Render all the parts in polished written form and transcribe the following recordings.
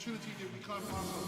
opportunity that we can't pass on.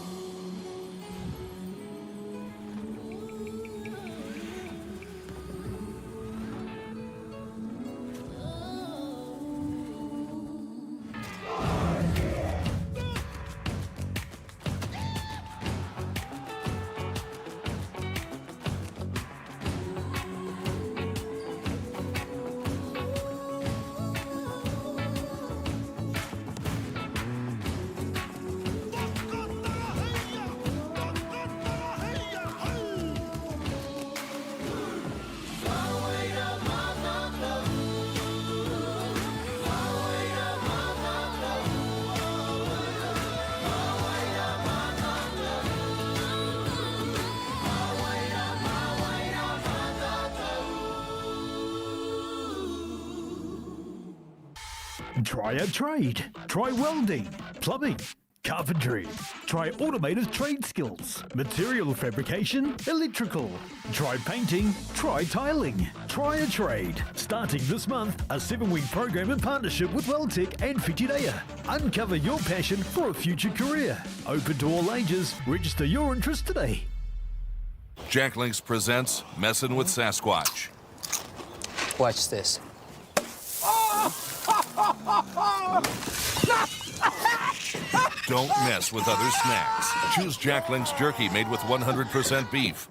Try a trade. Try welding, plumbing, carpentry. Try automated trade skills, material fabrication, electrical. Try painting, try tiling. Try a trade. Starting this month, a 7-week program in partnership with WellTech and Whitireia. Uncover your passion for a future career. Open to all ages. Register your interest today. Jack Links presents Messin' with Sasquatch. Watch this. Don't mess with other snacks. Choose Jack Links jerky made with 100% beef.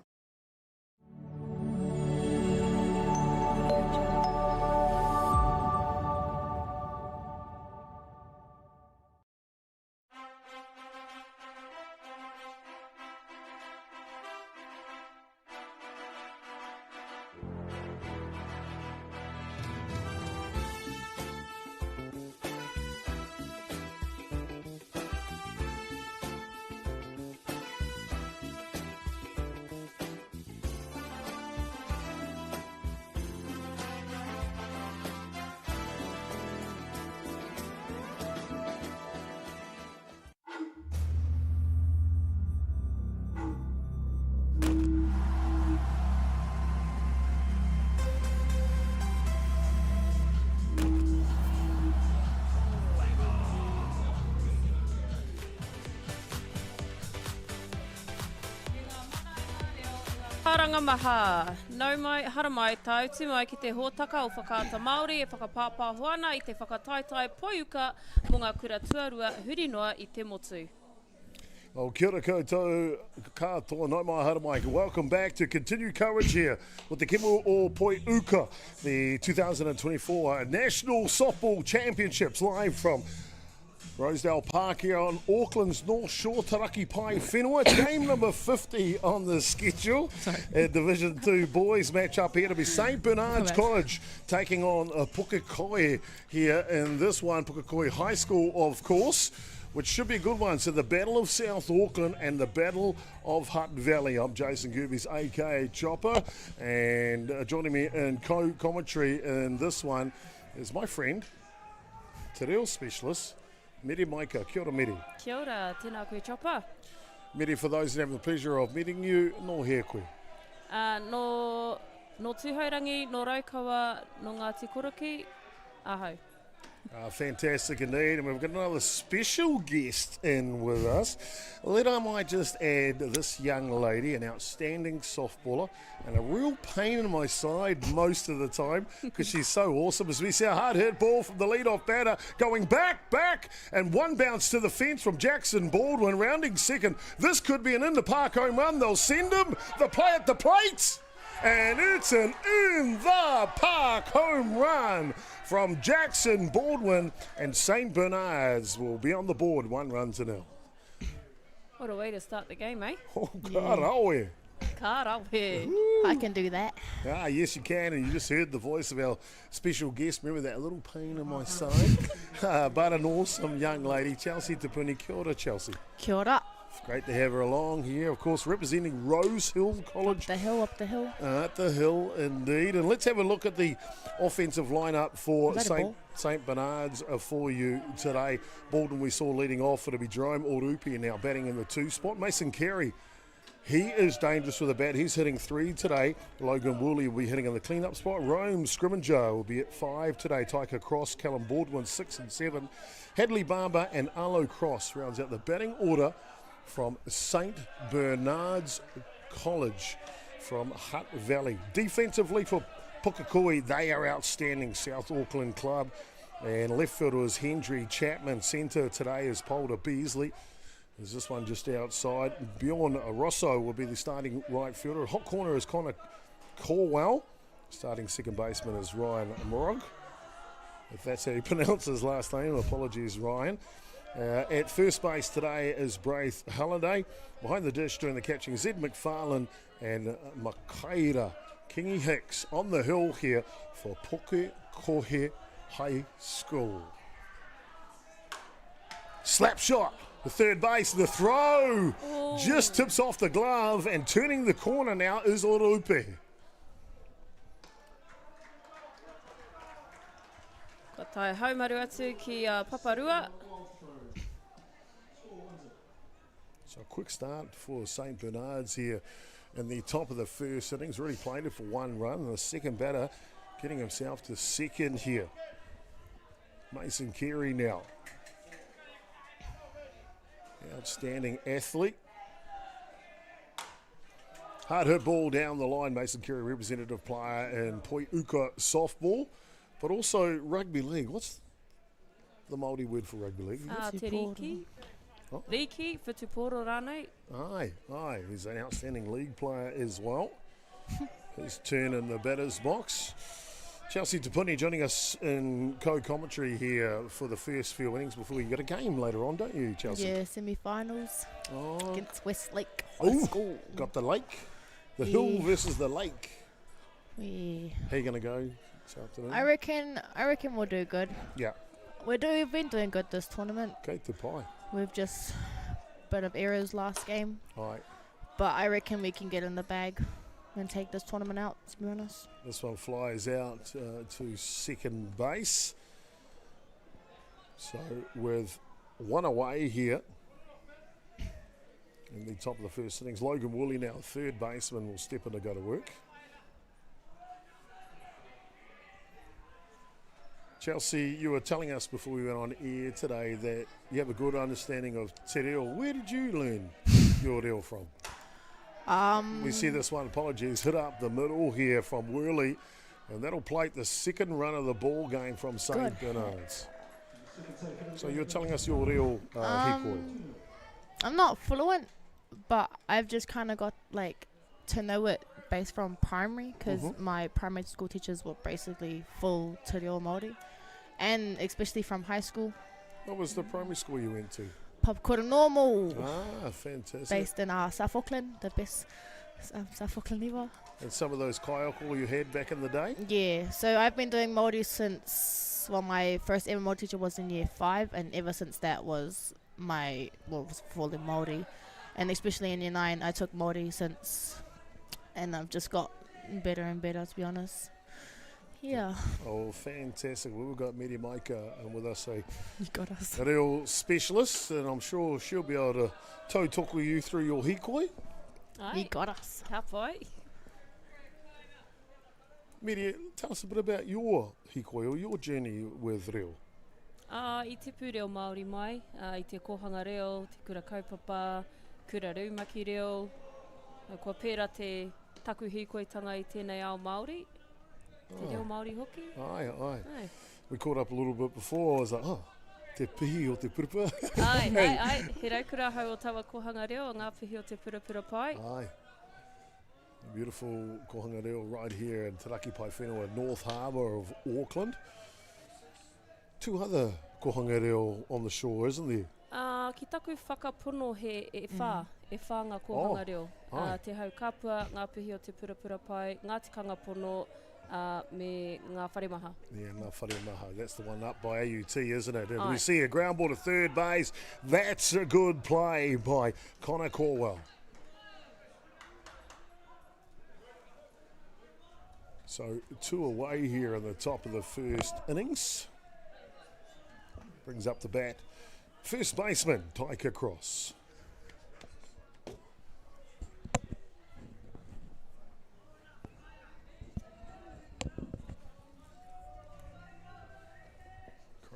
Paranga maha, nau mai, hara mai, tauti mai ki te hōtaka o whakaata Māori e whakapāpāhoana i te whakataetai poiuka mō ngā kura tuarua huri noa i te motu. Well, kia ora koutou katoa, nau mai, hara mai. Welcome back to continued coverage here with the Kemu o Poiuka, the 2024 National Softball Championships live from Rosedale Park here on Auckland's North Shore, Taraki Pai Whenua. It's game number 50 on the schedule. Division 2 boys match up here to be St. Bernard's College taking on Pukekohe here in this one. Pukekohe High School, of course, which should be a good one. So the Battle of South Auckland and the Battle of Hutt Valley. I'm Jason.chopper.gerbes, aka Chopper, and joining me in co-commentary in this one is my friend, te reo specialist, Miri Maika. Kia ora, Miri. Kia ora, tēnā koe Chopper. Miri, for those who have the pleasure of meeting you, no he koe? No tūhaurangi, no raukawa, no Ngāti Koroki, ahau. Fantastic indeed, and we've got another special guest in with us. Let I might just add this young lady, an outstanding softballer, and a real pain in my side most of the time because she's so awesome. As we see a hard hit ball from the leadoff batter going back, and one bounce to the fence from Jackson Baldwin, rounding second. This could be an in-the-park home run. They'll send him. The play at the plate. And it's an in-the-park home run from Jackson Baldwin, and St. Bernard's will be on the board 1-0. What a way to start the game, eh? Oh, karawe. Karawe. I can do that. Ah, yes, you can, and you just heard the voice of our special guest. Remember that little pain in my side? But an awesome young lady, Chelsea Tapuni. Kia ora, Chelsea. Kia ora. Great to have her along here, of course, representing Rose Hill College. Up the hill. At the hill, indeed. And let's have a look at the offensive lineup for St. Bernard's for you today. Baldwin we saw leading off. It'll be Jerome Orupi now batting in the 2 spot. Mason Carey He is dangerous with a bat. He's hitting 3 today. Logan Woolley will be hitting in the clean-up spot. Rome Scrimmager will be at 5 today. Tyker Cross, Callum Baldwin 6 and 7. Hadley Barber and Arlo Cross rounds out the batting order from St. Bernard's College from Hutt Valley. Defensively for Pukekohe, they are outstanding. South Auckland club. And left fielder is Hendry Chapman. Centre today is Polder Beasley. There's this one just outside. Bjorn Rosso will be the starting right fielder. Hot corner is Connor Corwell. Starting second baseman is Ryan Morog. If that's how you pronounce his last name, apologies, Ryan. At first base today is Braith Halliday. Behind the dish doing the catching, Zed McFarlane and Makaira Kingy Hicks on the hill here for Pukekohe High School. Slap shot. The third base, the throw just tips off the glove, and turning the corner now is Orupe. Ka tai haumaru atu ki Paparua. So a quick start for St. Bernard's here in the top of the first innings. Really played it for 1 run, and the second batter getting himself to second here. Mason Carey now. Outstanding athlete. Hard hit ball down the line. Mason Carey, representative player in Pukekohe softball, but also rugby league. What's the Māori word for rugby league? Te riki. Oh. Riki, whutuporo rānei. Aye. He's an outstanding league player as well. His turn in the batter's box. Chelsea Tapuni joining us in co-commentary here for the first few innings before you got a game later on, don't you, Chelsea? Yeah, semi-finals against Westlake. Oh, got the lake. The hill versus the lake. Yeah. How you going to go this afternoon? I reckon we'll do good. Yeah. We've been doing good this tournament. Okay, to pie. We've just a bit of errors last game. Aye. But I reckon we can get in the bag and take this tournament out, to be honest. This one flies out to second base. So with 1 away here in the top of the first innings, Logan Woolley now third baseman will step in to go to work. Chelsea, you were telling us before we went on air today that you have a good understanding of te reo. Where did you learn your reo from? We see this one, apologies, hit up the middle here from Worley, and that'll plate the second run of the ball game from St. Bernard's. So you're telling us your real hikoi. I'm not fluent, but I've just kind of got to know it based from primary, because my primary school teachers were basically full te reo Māori, and especially from high school. What was the primary school you went to? Pukekohe Normal. Ah, fantastic. Based in South Auckland, the best South Auckland ever. And some of those kaioko you had back in the day? Yeah, so I've been doing Māori since, my first ever Māori teacher was in year 5, and ever since that was was fully Māori. And especially in year 9, I took Māori since, and I've just got better and better, to be honest. Yeah. Oh, fantastic. Well, we've got Mary Maika with us, You got us. a real specialist, and I'm sure she'll be able to tautoko you through your hikoi. You got us. Ka pai. Mary, tell us a bit about your hikoi or your journey with reo. I te pū reo Māori mai, I te kohanga reo, te kura kaupapa, kura reumaki reo. Kua pērā te taku hikoitanga I tēnei ao Māori. Te reo Māori hoki. Aye. We caught up a little bit before. I was like, te pihi o te purupura. Ai. He raukura hau o tawa kohanga reo, ngā pihi o te purupura pai. Aye. Beautiful kohanga reo right here in Taraki Pai Whenua, North Harbour of Auckland. 2 other kohanga reo on the shore, isn't there? Ki taku whakapono he e whā ngā kohanga reo. Te hau kapua, ngā pihi o te purupura pai, ngā tikanga pono, me ngā wharemaha. Yeah, ngā wharemaha. That's the one up by AUT, isn't it? And we see a ground ball to third base. That's a good play by Connor Corwell. So 2 away here in the top of the first innings. Brings up the bat. First baseman, Tyker Cross.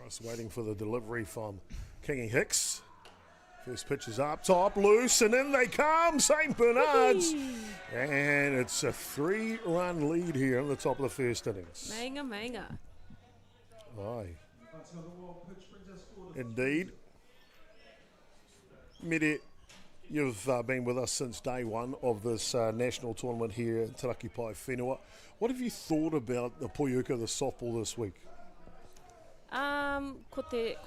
Just waiting for the delivery from Kingy Hicks. First pitch is up top, loose, and in they come, St. Bernard's. And it's a 3-run lead here in the top of the first innings. Manga. Aye. Indeed. Mede, you've been with us since day one of this national tournament here in Te Raki Pai Whenua. What have you thought about the Pukekohe, the softball this week? Ko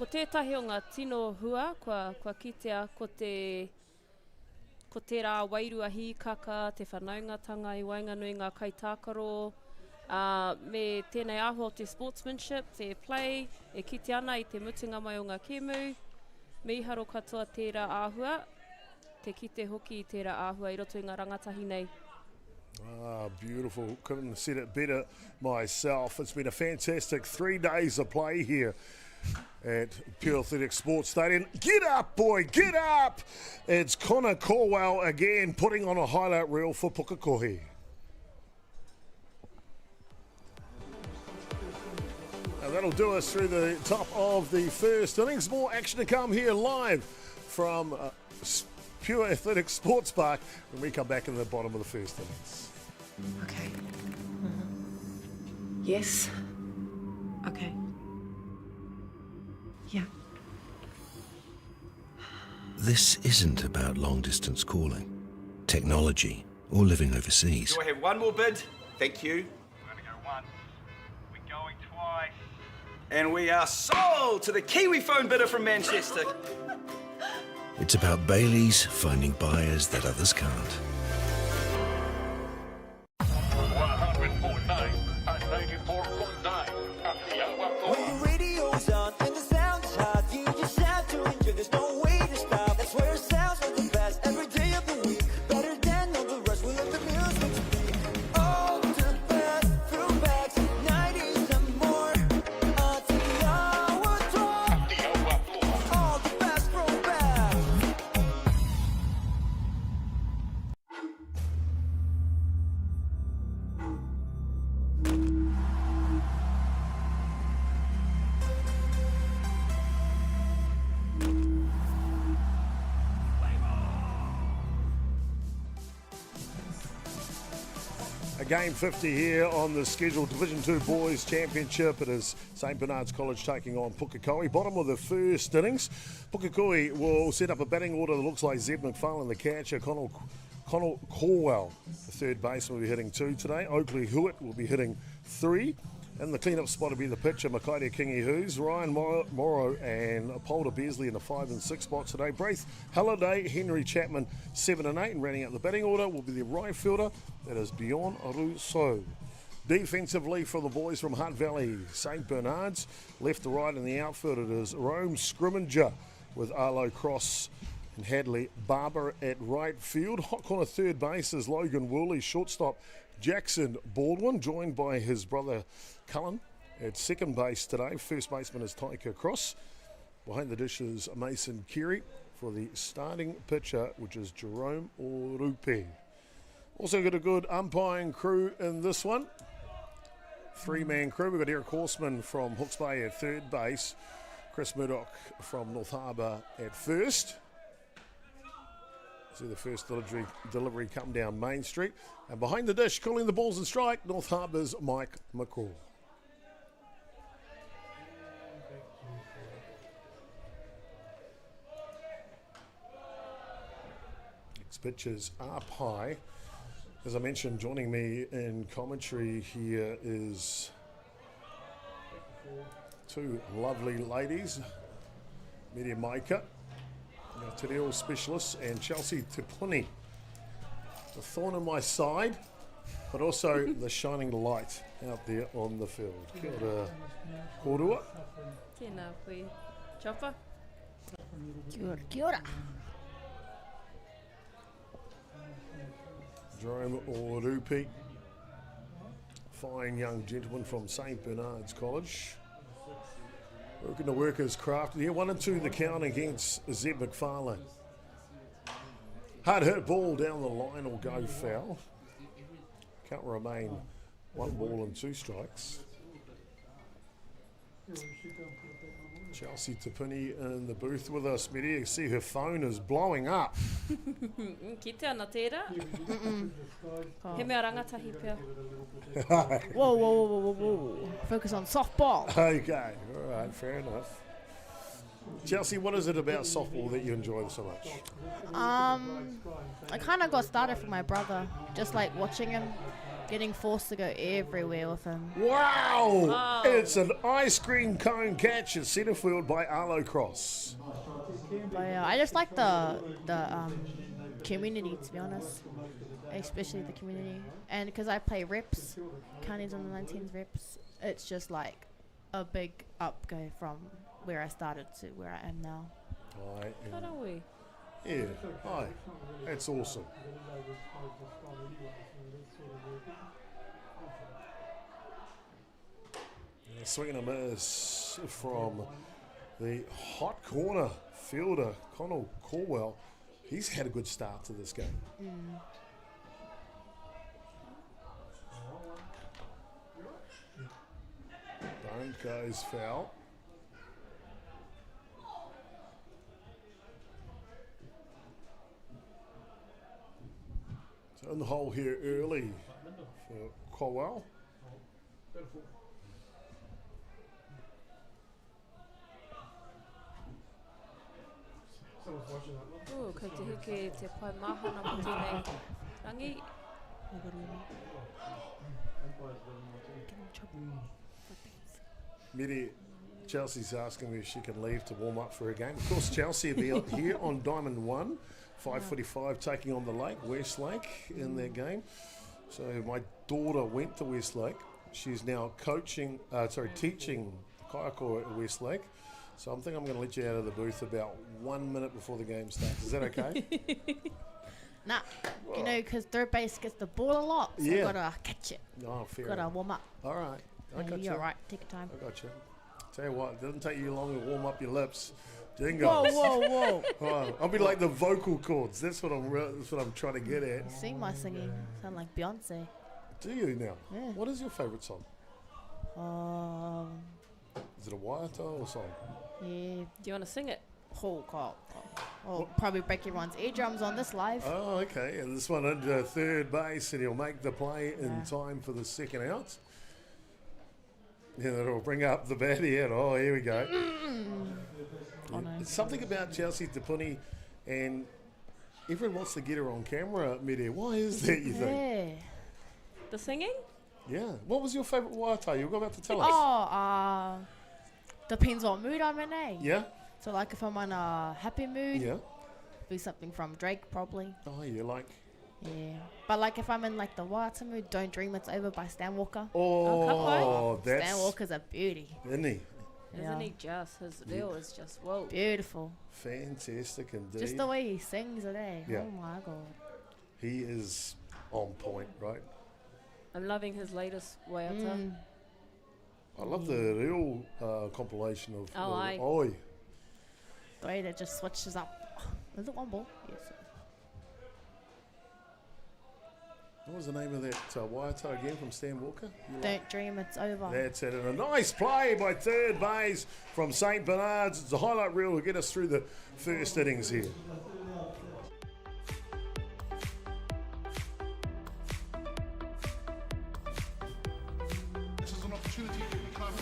tētahi o ngā tino hua, kua kitea ko te rā wairua hīkaka, te whanaungatanga I wainganui ngā kaitākaro, me tēnei aho o te sportsmanship, fair play, e kite ana I te mutunga mai o ngā kēmu, me iharo katoa tērā āhua, te kite hoki I tērā āhua I roto I ngā rangatahi nei. Beautiful. Couldn't have said it better myself. It's been a fantastic 3 days of play here at Pure Athletic Sports Stadium. Get up, boy, get up! It's Connor Corwell again putting on a highlight reel for Pukekohe. Now that'll do us through the top of the first innings. More action to come here live from Pure Athletic Sports Park when we come back in the bottom of the first innings. Okay. Yes. Okay. Yeah. This isn't about long-distance calling, technology, or living overseas. Do I have one more bid? Thank you. We're going to go one. We're going twice. And we are sold to the Kiwi phone bidder from Manchester. It's about Bailey's finding buyers that others can't. 100.9 and 94.9 Atiawa Toa. When the radio's on and the sound's hot, you just have to enjoy. There's no way to stop. That's where it sounds like the best every day of the week. Better than all the rest. We let the music speak. All the best throwbacks, 90s and more. Atiawa Toa. All the best throwbacks. A game 50 here on the scheduled Division 2 Boys Championship. It is St. Bernard's College taking on Pukekohe. Bottom of the first innings. Pukekohe will set up a batting order that looks like Zeb McFarlane, the catcher. Connor Corwell, the third baseman, will be hitting 2 today. Oakley Hewitt will be hitting 3. And the clean-up spot will be the pitcher, Makaite Kingy Hoos, Ryan Morrow and Polder Beasley in the 5 and 6 spots today. Braith Halliday, Henry Chapman 7 and 8. And rounding out the batting order will be the right fielder, that is Bjorn Rousseau. Defensively for the boys from Hutt Valley, St. Bernard's. Left to right in the outfield it is Rome Scrimmager with Arlo Cross and Hadley Barber at right field. Hot corner third base is Logan Woolley. Shortstop Jackson Baldwin, joined by his brother Cullen at second base today. First baseman is Taika Cross. Behind the dish is Mason Keary for the starting pitcher, which is Jerome Orupe. Also got a good umpiring crew in this one. 3-man crew. We've got Eric Horseman from Hawke's Bay at third base. Chris Murdoch from North Harbour at first. See the first delivery come down Main Street. And behind the dish, calling the balls and strike, North Harbour's Mike McCall. Next pitch is up high. As I mentioned, joining me in commentary here is 2 lovely ladies, Media Maika, Te Reo specialist, and Chelsea Tupuni. The thorn in my side, but also the shining light out there on the field. Kia ora, Korua. Tēnā koe, Chopper. Kia ora. Jerome Orupe, fine young gentleman from St. Bernard's College. Working the workers craft. Yeah, 1 and 2 the count against Zeb McFarlane. Hard hit ball down the line will go foul. Can't remain 1 ball and 2 strikes. Chelsea Tapuni in the booth with us. Miri, you see her phone is blowing up. Ki te ana tērā. He mea rangatahi pia. Whoa. Focus on softball. Okay, all right, fair enough. Chelsea, what is it about softball that you enjoy so much? I kind of got started from my brother, just like watching him, getting forced to go everywhere with him. Wow! It's an ice cream cone catch at centre field by Arlo Cross. But yeah, I just like the community, to be honest, especially the community. And because I play reps, counties on the 19s reps, it's just like a big up go from where I started to where I am now. Karawhi. Yeah, hi. That's awesome. Swing and a miss from the hot corner fielder, Connell Corwell. He's had a good start to this game. Bone goes foul. So in the hole here early for Corwell. Kei te hike te pai mahana mo tēnei rangi. Miri, Chelsea's asking me if she can leave to warm up for her game. Of course, Chelsea will be here on Diamond 1, 5:45, taking on the Lake, Westlake, in their game. So my daughter went to Westlake. She's now teaching kaiako at Westlake. So I think I'm going to let you out of the booth about 1 minute before the game starts. Is that okay? Nah, you know, because third base gets the ball a lot, so you gotta catch it. Oh, fair Gotta enough. warm up. All right. I got you. You're right, take your time. I got you. Tell you what, it doesn't take you long to warm up your lips. Jingles. Whoa. Oh, I'll be like the vocal cords. That's what I'm trying to get at. Sing my singing. Sound like Beyonce. Do you now? Yeah. What is your favourite song? Is it a Waiata or song? Yeah. Do you want to sing it? Oh, probably break everyone's eardrums on this live. Oh, okay. And this one under third base, and he'll make the play in time for the second out. Yeah, that'll bring up the baddie out. Oh, here we go. Oh, no. It's something about Chelsea Tapuni, and everyone wants to get her on camera mid-air. Why is that, you think? Yeah. The singing? Yeah. What was your favourite Waiata? You were about to tell us. Depends what mood I'm in, eh? Yeah? So, like, if I'm in a happy mood, Yeah. be something from Drake, probably. Oh, you like... Yeah. But, like, if I'm in, like, the Waiata mood, Don't Dream It's Over by Stan Walker. Oh, that's... Stan Walker's a beauty. Isn't he? Isn't he just? His reel is just, whoa. Beautiful. Fantastic indeed. Just the way he sings it, eh? Yeah. Oh, my God. He is on point, right? I'm loving his latest waiata. I love the real compilation of... Oh, aye. Oi. The way that just switches up. Is it one ball? Yes. What was the name of that Waiata again from Stan Walker? Don't Dream It's Over. That's it. And a nice play by third base from St. Bernard's. It's a highlight reel to get us through the first innings here. This is an opportunity to become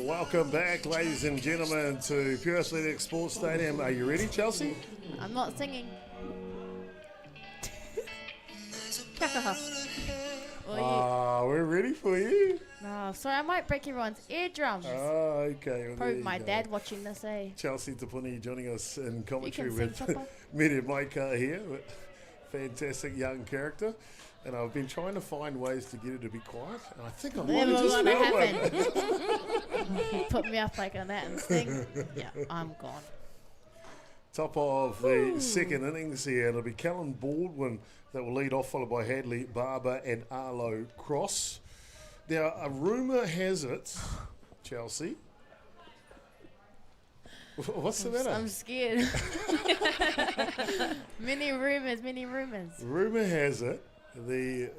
Well, welcome back, ladies and gentlemen, to Pure Athletic Sports Stadium. Are you ready, Chelsea? I'm not singing. We're ready for you. No, sorry, I might break everyone's eardrums. Okay. Well, Probably my dad watching this, eh? Chelsea Tapuni joining us in commentary You can with sing, Chopper. Media Mike here. Fantastic young character. And I've been trying to find ways to get her to be quiet. And I think I'm Never just gonna found one. happen. Put me up like on that and sing. Yeah, I'm gone. Top of the second innings here. It'll be Callum Baldwin that will lead off, followed by Hadley Barber and Arlo Cross. Now, a rumour has it, Chelsea. What's the matter? I'm scared. Many rumours. Rumour has it, the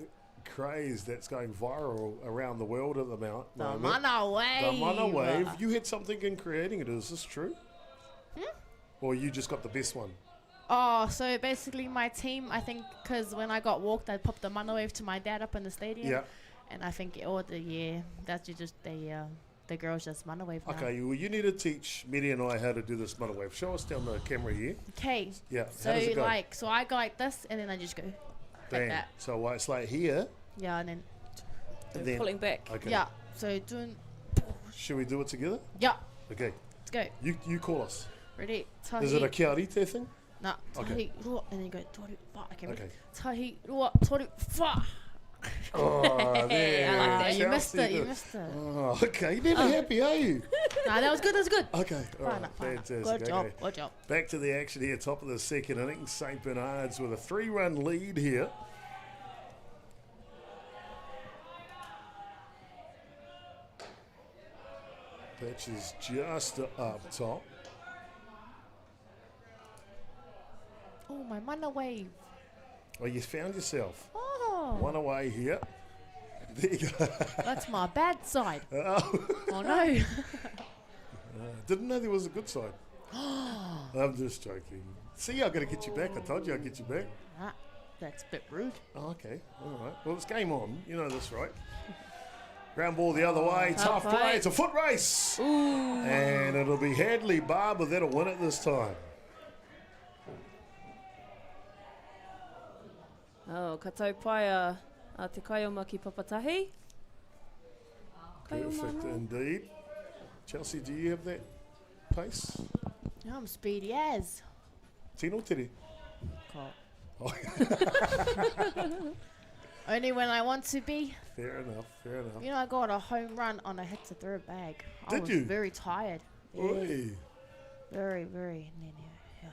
craze that's going viral around the world at the moment. The mana wave. The mana wave. You had something in creating it. Is this true? Or you just got the best one? Oh, so basically my team, I think, because when I got walked, I popped the mana wave to my dad up in the stadium. Yeah. And I think, that's just the girls just mana wave now. Okay, well, you need to teach Medi and I how to do this mana wave. Show us down the camera here. Okay. Yeah. So how does it go? so I go like this, and then I just go Bang. like that. So it's like here. Yeah, and then And Pulling back. Okay. yeah. So doing Should we do it together? yeah. Okay. Let's go. You call us. Ready? Is it a kia rite thing? No. Okay. Tahi rua, and then you go toru fa. Okay. Ready? Okay. Tahi rua toru fa. Oh, there. You missed Chelsea it. You did. missed it. Oh, okay. You're never happy, are you? Nah, that was good. Okay. All right. Fine. Fantastic. Good job. Okay. Good job. Back to the action here. Top of the second inning. St. Bernard's with a 3-run lead here. Pitch is just up top. Oh, my mana wave. Oh, you found yourself. Oh. One away here. There you go. That's my bad side. Oh. Oh no. Didn't know there was a good side. I'm just joking. See, I've got to get you back. I told you I'd get you back. That's a bit rude. Oh, okay. All right. Well, it's game on. You know this, right? Ground ball the other way. Tough play. play. It's a foot race. Ooh. And it'll be Hadley Barber that'll win it this time. Oh, ka tau pai a te kaioma ki papatahi. Perfect indeed. Chelsea, do you have that pace? I'm speedy as. Tino Tiri. Oh. Only when I want to be. Fair enough. You know, I got a home run on a hit to throw bag. I Did was you? very tired. Oi. Very. Yeah.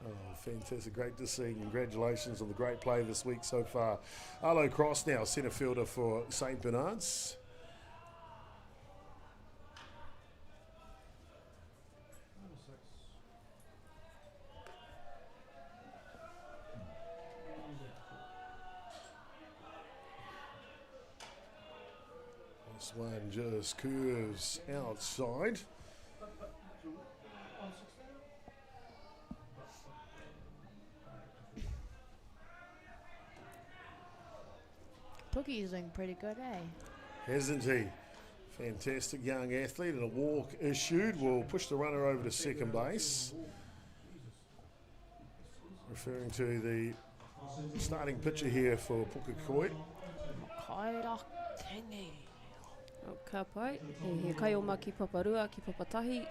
Oh, fantastic. Great to see. Congratulations on the great play this week so far. Arlo Cross now, centre fielder for St. Bernard's. This one just curves outside. Pookie's doing pretty good, eh? Hasn't he? Fantastic young athlete, and a walk issued will push the runner over to second base. Referring to the starting pitcher here for Pukekohe. Kaira Kingi. O ka pai. He kaioma ki paparua ki papatahi.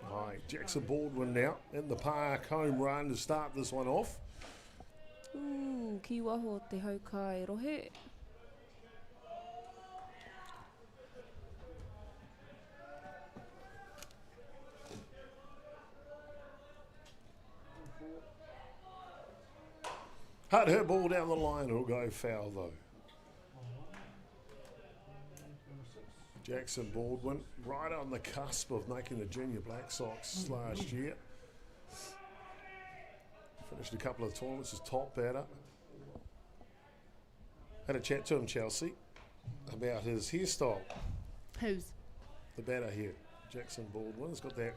Right, Jackson Baldwin now in the park, home run to start this one off. Ooh, ki waho te haukai rohe. Hard hit ball down the line, it'll go foul though. Jackson Baldwin right on the cusp of making the Junior Black Sox last year. Finished a couple of tournaments as top batter. Had a chat to him, Chelsea, about his hairstyle. Who's? The batter here, Jackson Baldwin. He's got that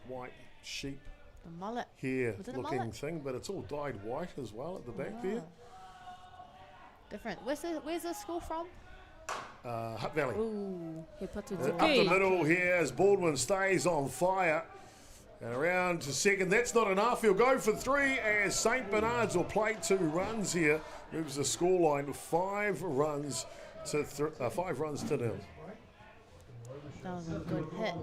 white sheep The mullet. hair Was it a looking mullet? thing, but it's all dyed white as well at the back there. Different. Where's the school from? Hutt Valley. Ooh, he patu Up the middle here as Baldwin stays on fire. And around to second, that's not enough. He'll go for 3 as St. Bernard's will play 2 runs here. Moves the scoreline to 5 runs to 0. That was a good hit.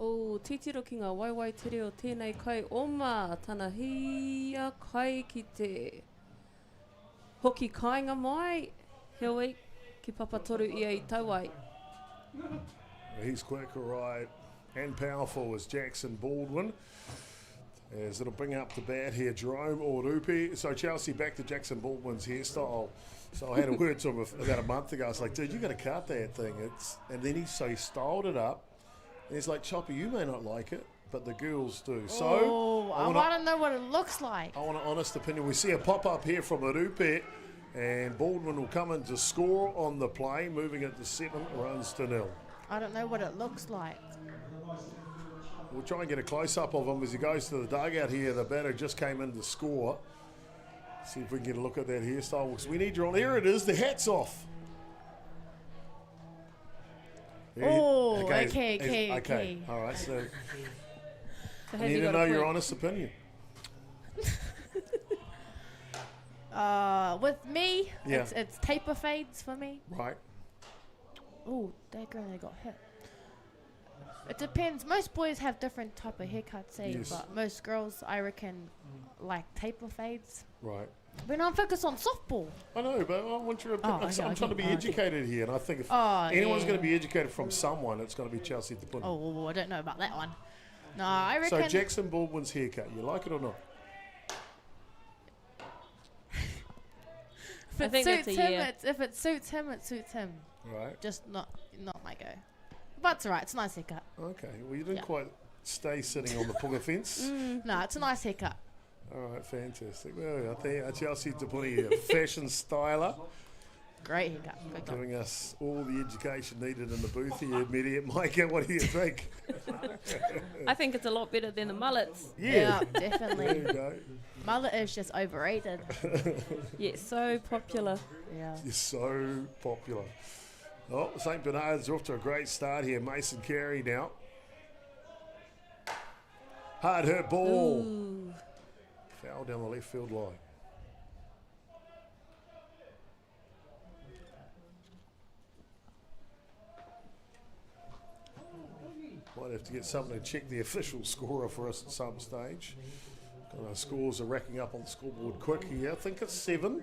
O titiro ki ngā waiwai tere o tēnei kai oma, tana hia kai ki te hoki kāinga mai, heoi ki papatoru ia I tauai. He's quick, right, and powerful as Jackson Baldwin. As it'll bring up the bat here, Jerome Orupi. So Chelsea back to Jackson Baldwin's hairstyle. So I had a word to him about a month ago. I was like, dude, you got to cut that thing. And then he styled it up. And he's like, Chopper, you may not like it, but the girls do. So I want to know what it looks like. I want an honest opinion. We see a pop-up here from Orupi, and Baldwin will come in to score on the play, moving it to 7 runs to 0. I don't know what it looks like. We'll try and get a close-up of him as he goes to the dugout here. The batter just came in to score. See if we can get a look at that hairstyle. Because we need you on. There it is. The hat's off. Oh, okay. All right, so So I need to know your honest opinion. With me, Yeah. it's taper fades for me. Right. Oh, that girl got hit. It depends. Most boys have different type of haircuts, Yes. but most girls, I reckon, like taper fades. Right. When I'm focused on softball. I know, but I want your opinion. I'm trying to be educated here, and I think if Oh, anyone's yeah. going to be educated from someone, it's going to be Chelsea Te Oh, I don't know about that one. No, I reckon. So Jackson Baldwin's haircut, you like it or not? If I it think that's suits a him, yeah. if it suits him, it suits him. Right. Just not my go. But it's alright. It's a nice haircut. Okay. Well, you didn't Yeah. quite stay sitting on the Puga fence. No, it's a nice haircut. All right, fantastic. Well, I think Chelsea Te a fashion styler, Great haircut. Good job. giving us all the education needed in the booth here. Immediate Micah, what do you think? I think it's a lot better than the mullets. Yeah, There definitely. you go. Mullet is just overrated. Yeah, so popular. Yeah. You're so popular. Oh, St. Bernard's are off to a great start here. Mason Carey now. Hard hurt ball. Ooh. Foul down the left field line. Might have to get something to check the official scorer for us at some stage. Our scores are racking up on the scoreboard quick here. I think it's 7.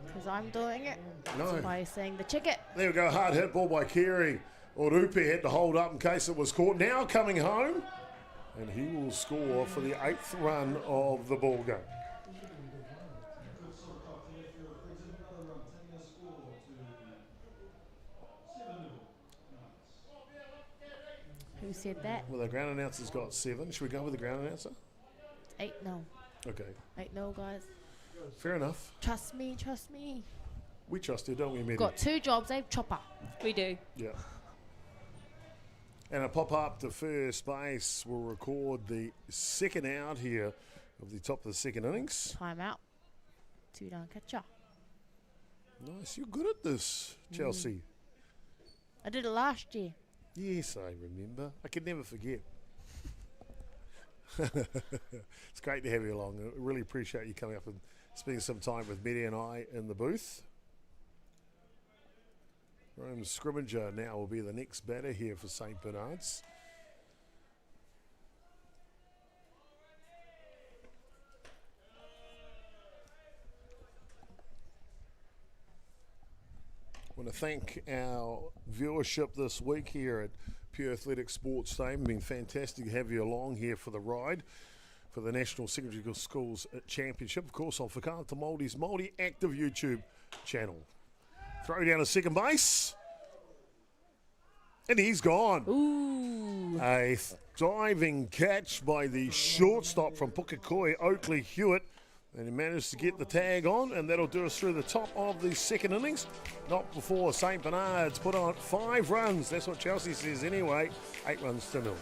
Because I'm doing it. No. By saying the check it. There we go, hard hit ball by Carey. Orupi had to hold up in case it was caught. Now coming home, and he will score for the 8th run of the ball game. Who said that? Well, the ground announcer's got 7. Should we go with the ground announcer? 8-0. Okay, 8-0, guys. fair enough. Trust me, trust me. We trust you, don't we, Medi? Got 2 jobs, Chopper. We do. Yeah. And a pop-up to first base will record the second out here of the top of the second innings. Time out. 2 down catcher. Nice, you're good at this, Chelsea. I did it last year. Yes, I remember. I can never forget. It's great to have you along. I really appreciate you coming up and spending some time with Medi and I in the booth. Rome Scrimmager now will be the next batter here for St. Bernard's. I want to thank our viewership this week here at Pure Athletic Sports Day. It's been fantastic to have you along here for the ride for the National Secondary Schools Championship. Of course, on Whakaata Māori's Māori Active YouTube channel. Throw down to second base. And he's gone. Ooh. A diving catch by the shortstop from Pukekohe, Oakley Hewitt. And he managed to get the tag on, and that'll do us through the top of the second innings. Not before St. Bernard's put on 5 runs. That's what Chelsea says anyway. 8 runs to 0.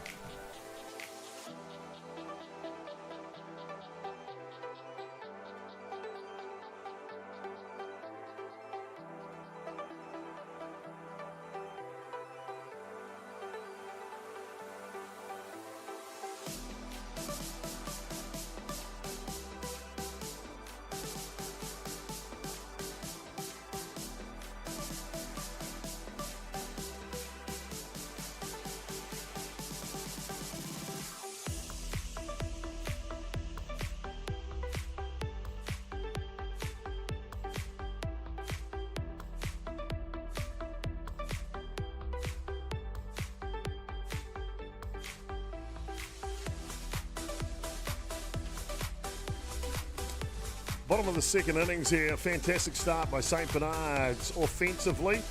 Bottom of the second innings here. Fantastic start by St. Bernard's offensively.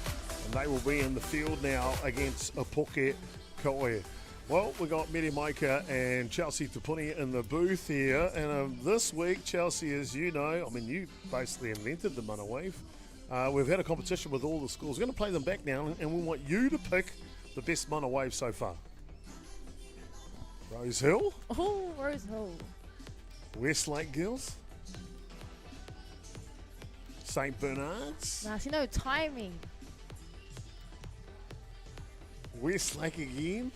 And they will be in the field now against Pukekohe. Well, we got Medi Maika and Chelsea Tupuni in the booth here. And this week, Chelsea, as you know, I mean, you basically invented the mana wave. We've had a competition with all the schools. We're going to play them back now, and we want you to pick the best mana wave so far. Rose Hill? Oh, Rose Hill. Westlake Girls? St. Bernard's? Nah, see, no timing. Westlake again?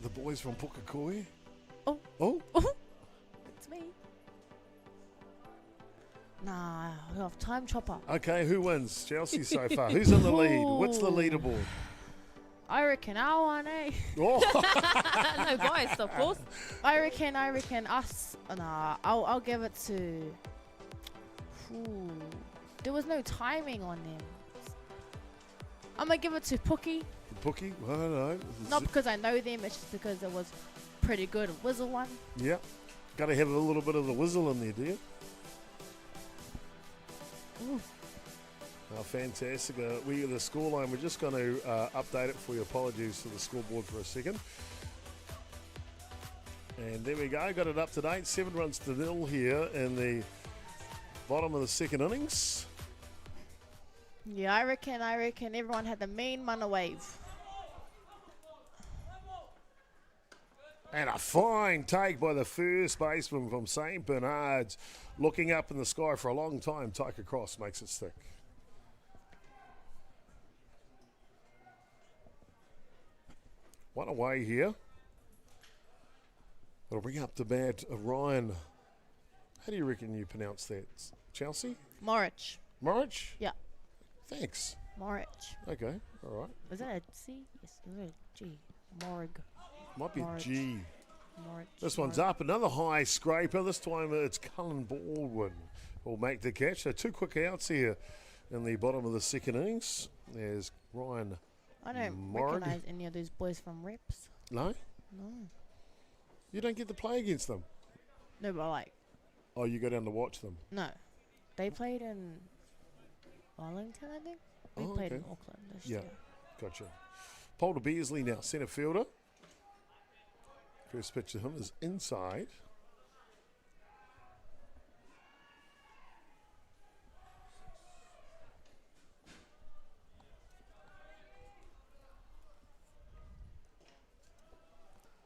The boys from Pukekohe? Oh. Oh? It's me. Nah, we have time chopper. Okay, who wins? Chelsea so far. Who's in the lead? What's the leaderboard? I reckon our one, eh? Oh. No bias, of course. I reckon us. Nah, I'll give it to. Ooh, there was no timing on them. I'm gonna give it to Pookie. Pookie? I don't know. Not because I know them, it's just because it was pretty good. Whistle one. Yep. Got to have a little bit of the whistle in there, do you? Ooh. Oh, fantastic. The scoreline, we're just going to update it for you. Apologies to the scoreboard for a second. And there we go. Got it up to date. 7 runs to 0 here in the bottom of the second innings. Yeah, I reckon everyone had the main mana wave. And a fine take by the first baseman from St. Bernard's. Looking up in the sky for a long time. Tyke across makes it stick. One away here. It'll bring up to bat Ryan. How do you reckon you pronounce that? Chelsea? Morich. Morich? Yeah. Thanks. Morich. Okay, all right. Is that a C? Yes, is it a G? Morg. Might be Morich. a G. Morich. This one's up. Another high scraper. This time it's Cullen Baldwin will make the catch. So 2 quick outs here in the bottom of the second innings. There's Ryan. I don't Morg. recognise any of those boys from reps. No? No. You don't get to play against them? No, but like, Oh, you go down to watch them? no. They played in Wellington, I think. We Oh, played okay. in Auckland this Yeah. year. Gotcha. Polder Beasley now, centre fielder. First pitch to him is inside.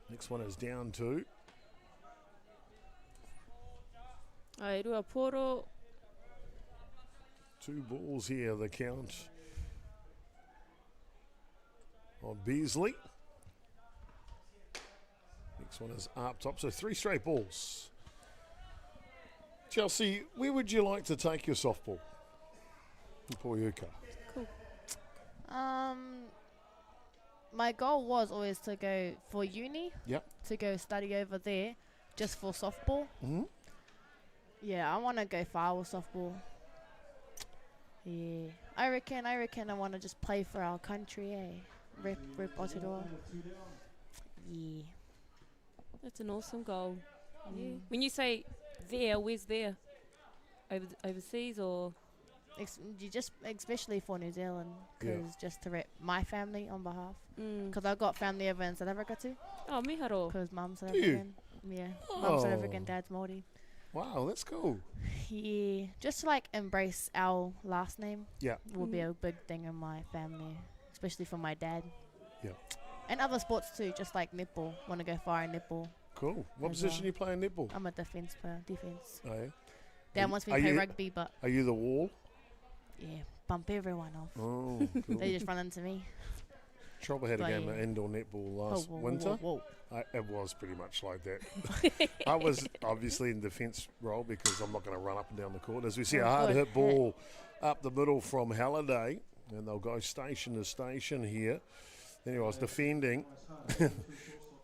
Next one is down 2. Ai rua poro. 2 balls here, the count on Beasley. Next one is up top, so 3 straight balls. Chelsea, where would you like to take your softball? Poyuka. Cool. My goal was always to go for uni. Yep. To go study over there, just for softball. Mm-hmm. Yeah, I want to go far with softball. Yeah, I reckon I want to just play for our country, eh? Rep Atiawa. Yeah. That's an awesome goal. Yeah. When you say there, where's there? Overseas or? You just especially for New Zealand, because just to rep my family on behalf. Mm. Because I got family over in South Africa too. Oh, miharo. Because mum's South Do you? African. Yeah, mum's South Oh. African, dad's Māori. Wow, that's cool. Yeah, just to like embrace our last name. Yeah. Will be a big thing in my family, especially for my dad. Yeah. And other sports too, just like netball. Want to go far in netball. Cool. What As position well. you play in netball? I'm a defense player. Defense. Oh, yeah. Dad Are wants me you- to are play you- rugby, but Are you the wall? yeah, bump everyone off. Oh, cool. They just run into me. Chopper had a But game yeah. of indoor netball last whoa, whoa, winter. whoa, It was pretty much like that. I was obviously in defence role because I'm not going to run up and down the court. As we see Oh, a hard good hit ball up the middle from Halliday, and they'll go station to station here. Anyway, I was defending.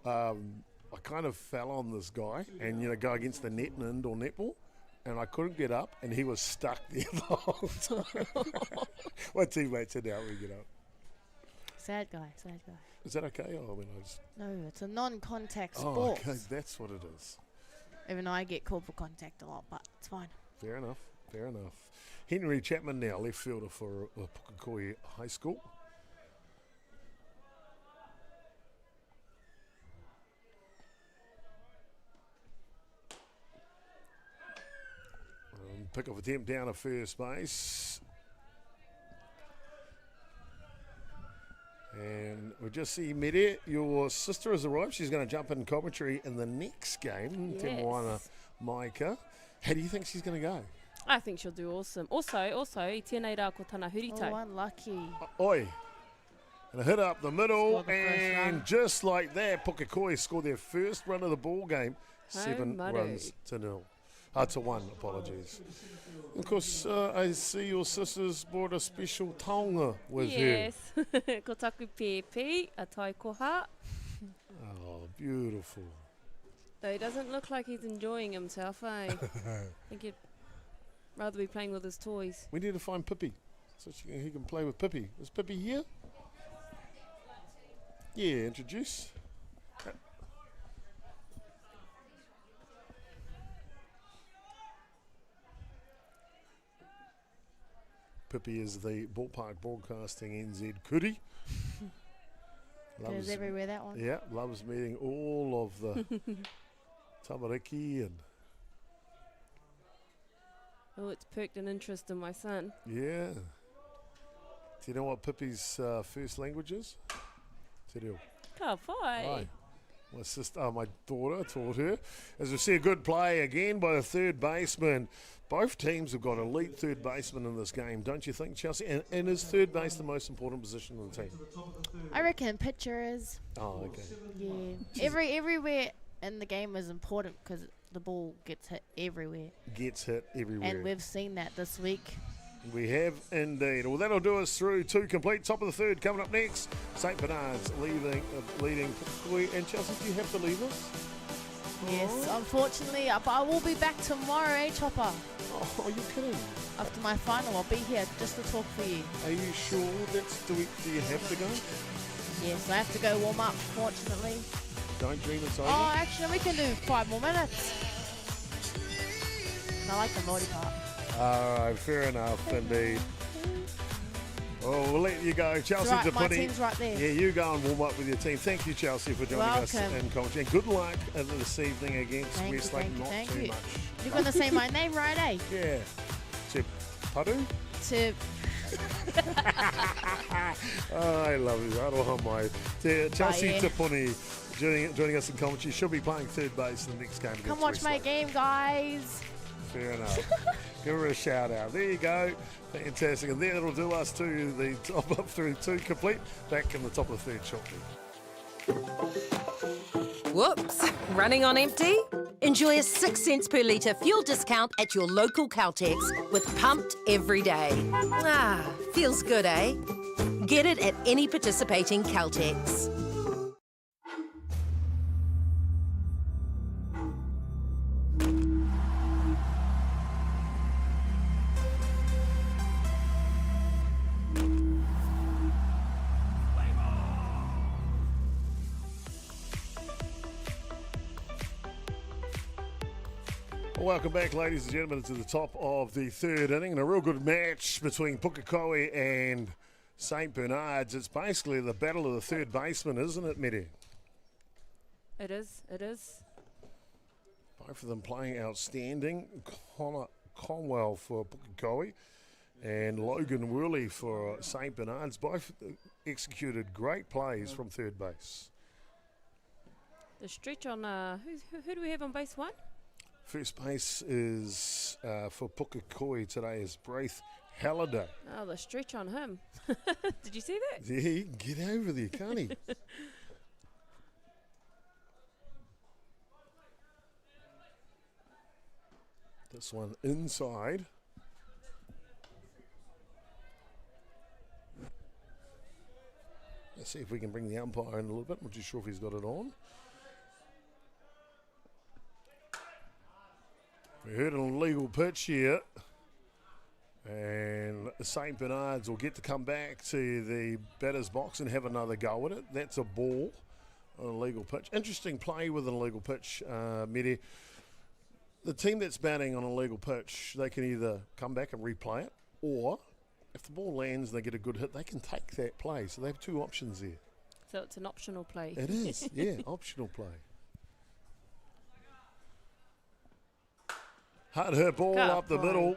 I kind of fell on this guy and, go against the net in indoor netball. And I couldn't get up, and he was stuck there the whole time. My teammate said, "How we get up?" Sad guy. Is that okay? Oh, I mean, I just... No, it's a non-contact Oh, sport. okay, that's what it is. Even though I get called for contact a lot, but it's fine. Fair enough, fair enough. Henry Chapman now, left fielder for Pukekohe High School. Pick-off attempt down at first base. And we just see Mere, your sister has arrived. She's going to jump in commentary in the next game. Yes. Te Moana Maika. How do you think she's going to go? I think she'll do awesome. Also, I tēnei rā ko tana hurito. Oh, unlucky. Oi. And a hit up the middle. Scored the first And run. just like that, Pukekohe scored their first run of the ball game. Home 7 maru. runs to 0. To 1, apologies. Of course, I see your sister's brought a special taonga with her. Yes. Ko taku pepe, a tai koha. Oh, beautiful. Though he doesn't look like he's enjoying himself, eh? I think he'd rather be playing with his toys. We need to find Pippi so he can play with Pippi. Is Pippi here? Yeah, introduce. Pippi is the Ballpark Broadcasting NZ Kuri. Goes everywhere, that one. Yeah, loves meeting all of the tamariki and Oh, it's perked an interest in my son. yeah. Do you know what Pippi's first language is? Te reo. Ka whai. Aye. My sister, my daughter taught her. As we see a good play again by the third baseman. Both teams have got elite third baseman in this game, don't you think, Chelsea? And is third base the most important position in the team? I reckon pitcher is. Oh, okay. Yeah. Everywhere in the game is important because the ball gets hit everywhere. Gets hit everywhere. And we've seen that this week. We have indeed. Well, that'll do us through 2 complete. Top of the third coming up next. St. Bernard's leading Pukekohe. And Chelsea, do you have to leave us? Yes, unfortunately, but I will be back tomorrow, eh, Chopper? Oh, are you kidding? After my final, I'll be here just to talk for you. Are you sure do you have to go? Yes, I have to go warm up, fortunately. Don't dream it's over. Oh, actually, we can do 5 more minutes. I like the Māori part. All right, fair enough, indeed. Oh, we'll let you go. Chelsea Right, to my putting. team's right there. Yeah, you go and warm up with your team. Thank you, Chelsea, for joining us Welcome. in commentary. And good luck this evening against Thank you, Westlake. thank you, Not thank too you. much. You're going to say my name right, eh? Yeah. Te Paru? To Oh, I love you. Aroha mai. Chelsea yeah. Tipuni joining us in commentary. She'll be playing third base in the next game against come watch my Westlake. game, guys. Fair enough. Give her a shout out. There you go. Fantastic. And that'll do us to the top up through 2 complete. Back in the top of the third shortly. Whoops, running on empty? Enjoy a 6 cents per litre fuel discount at your local Caltex with Pumped every day. Ah, feels good, eh? Get it at any participating Caltex. Welcome back, ladies and gentlemen, to the top of the third inning. And a real good match between Pukekohe and St. Bernard's. It's basically the battle of the third baseman, isn't it, Mere? It is, it is. Both of them playing outstanding. Connor Conwell for Pukekohe and Logan Worley for St. Bernard's. Both executed great plays from third base. The stretch on, who do we have on base 1? First base is for Pukekohe today is Braith Halliday. Oh, the stretch on him. Did you see that? Yeah, he can get over there, can't he? This one inside. Let's see if we can bring the umpire in a little bit. I'm not too sure if he's got it on. We heard an illegal pitch here. And St. Bernard's will get to come back to the batter's box and have another go at it. That's a ball, an illegal pitch. Interesting play with an illegal pitch, Mere. The team that's batting on a legal pitch, they can either come back and replay it, or if the ball lands and they get a good hit, they can take that play. So they have two options there. So it's an optional play. It is, yeah, optional play. Hard hit ball up the middle.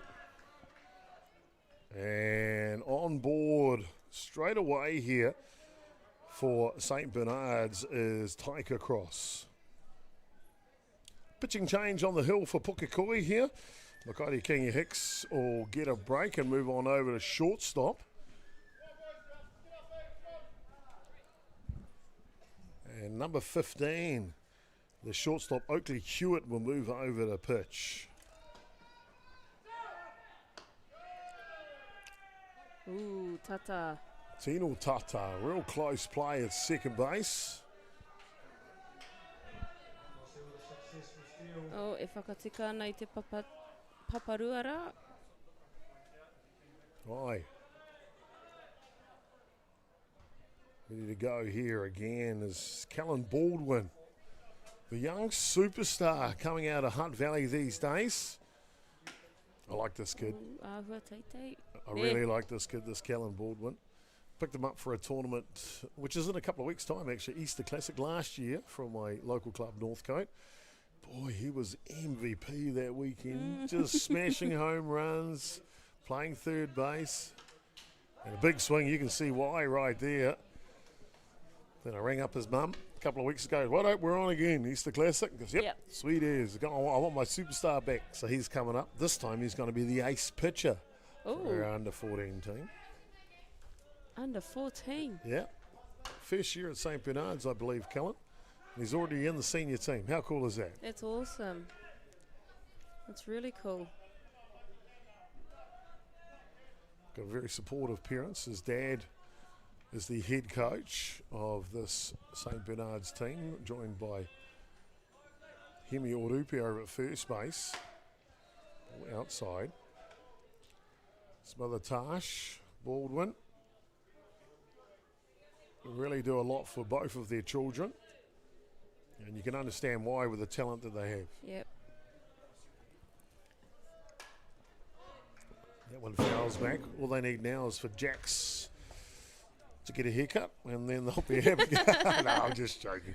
And on board straight away here for St. Bernard's is Taika Cross. Pitching change on the hill for Pukekohe here. Makaiti Kingi Hicks will get a break and move on over to shortstop. And number 15, the shortstop Oakley Hewitt will move over the pitch. Ooh, Tata. Tino Tata, real close play at second base. Oh, e whakatika ana I te paparuara. Aye. Ready to go here again is Callan Baldwin, the young superstar coming out of Hunt Valley these days. I like this kid. I really like this kid, this Callan Baldwin. Picked him up for a tournament, which is in a couple of weeks' time, actually, Easter Classic last year from my local club, Northcote. Boy, he was MVP that weekend, just smashing home runs, playing third base. And a big swing, you can see why right there. Then I rang up his mum a couple of weeks ago. Right, we're on again, Easter Classic. He goes, yep, sweet as. I want my superstar back. So he's coming up. This time he's going to be the ace pitcher for our under-14 team. Under 14? Yeah. First year at St. Bernard's, I believe, Callan. He's already in the senior team. How cool is that? That's awesome. That's really cool. Got very supportive parents. His dad is the head coach of this St. Bernard's team, joined by Hemi Orupe over at first base, outside. His mother Tash Baldwin. They really do a lot for both of their children, and you can understand why with the talent that they have. Yep. That one fouls back. All they need now is for Jax to get a haircut, and then they'll be happy. No, I'm just joking.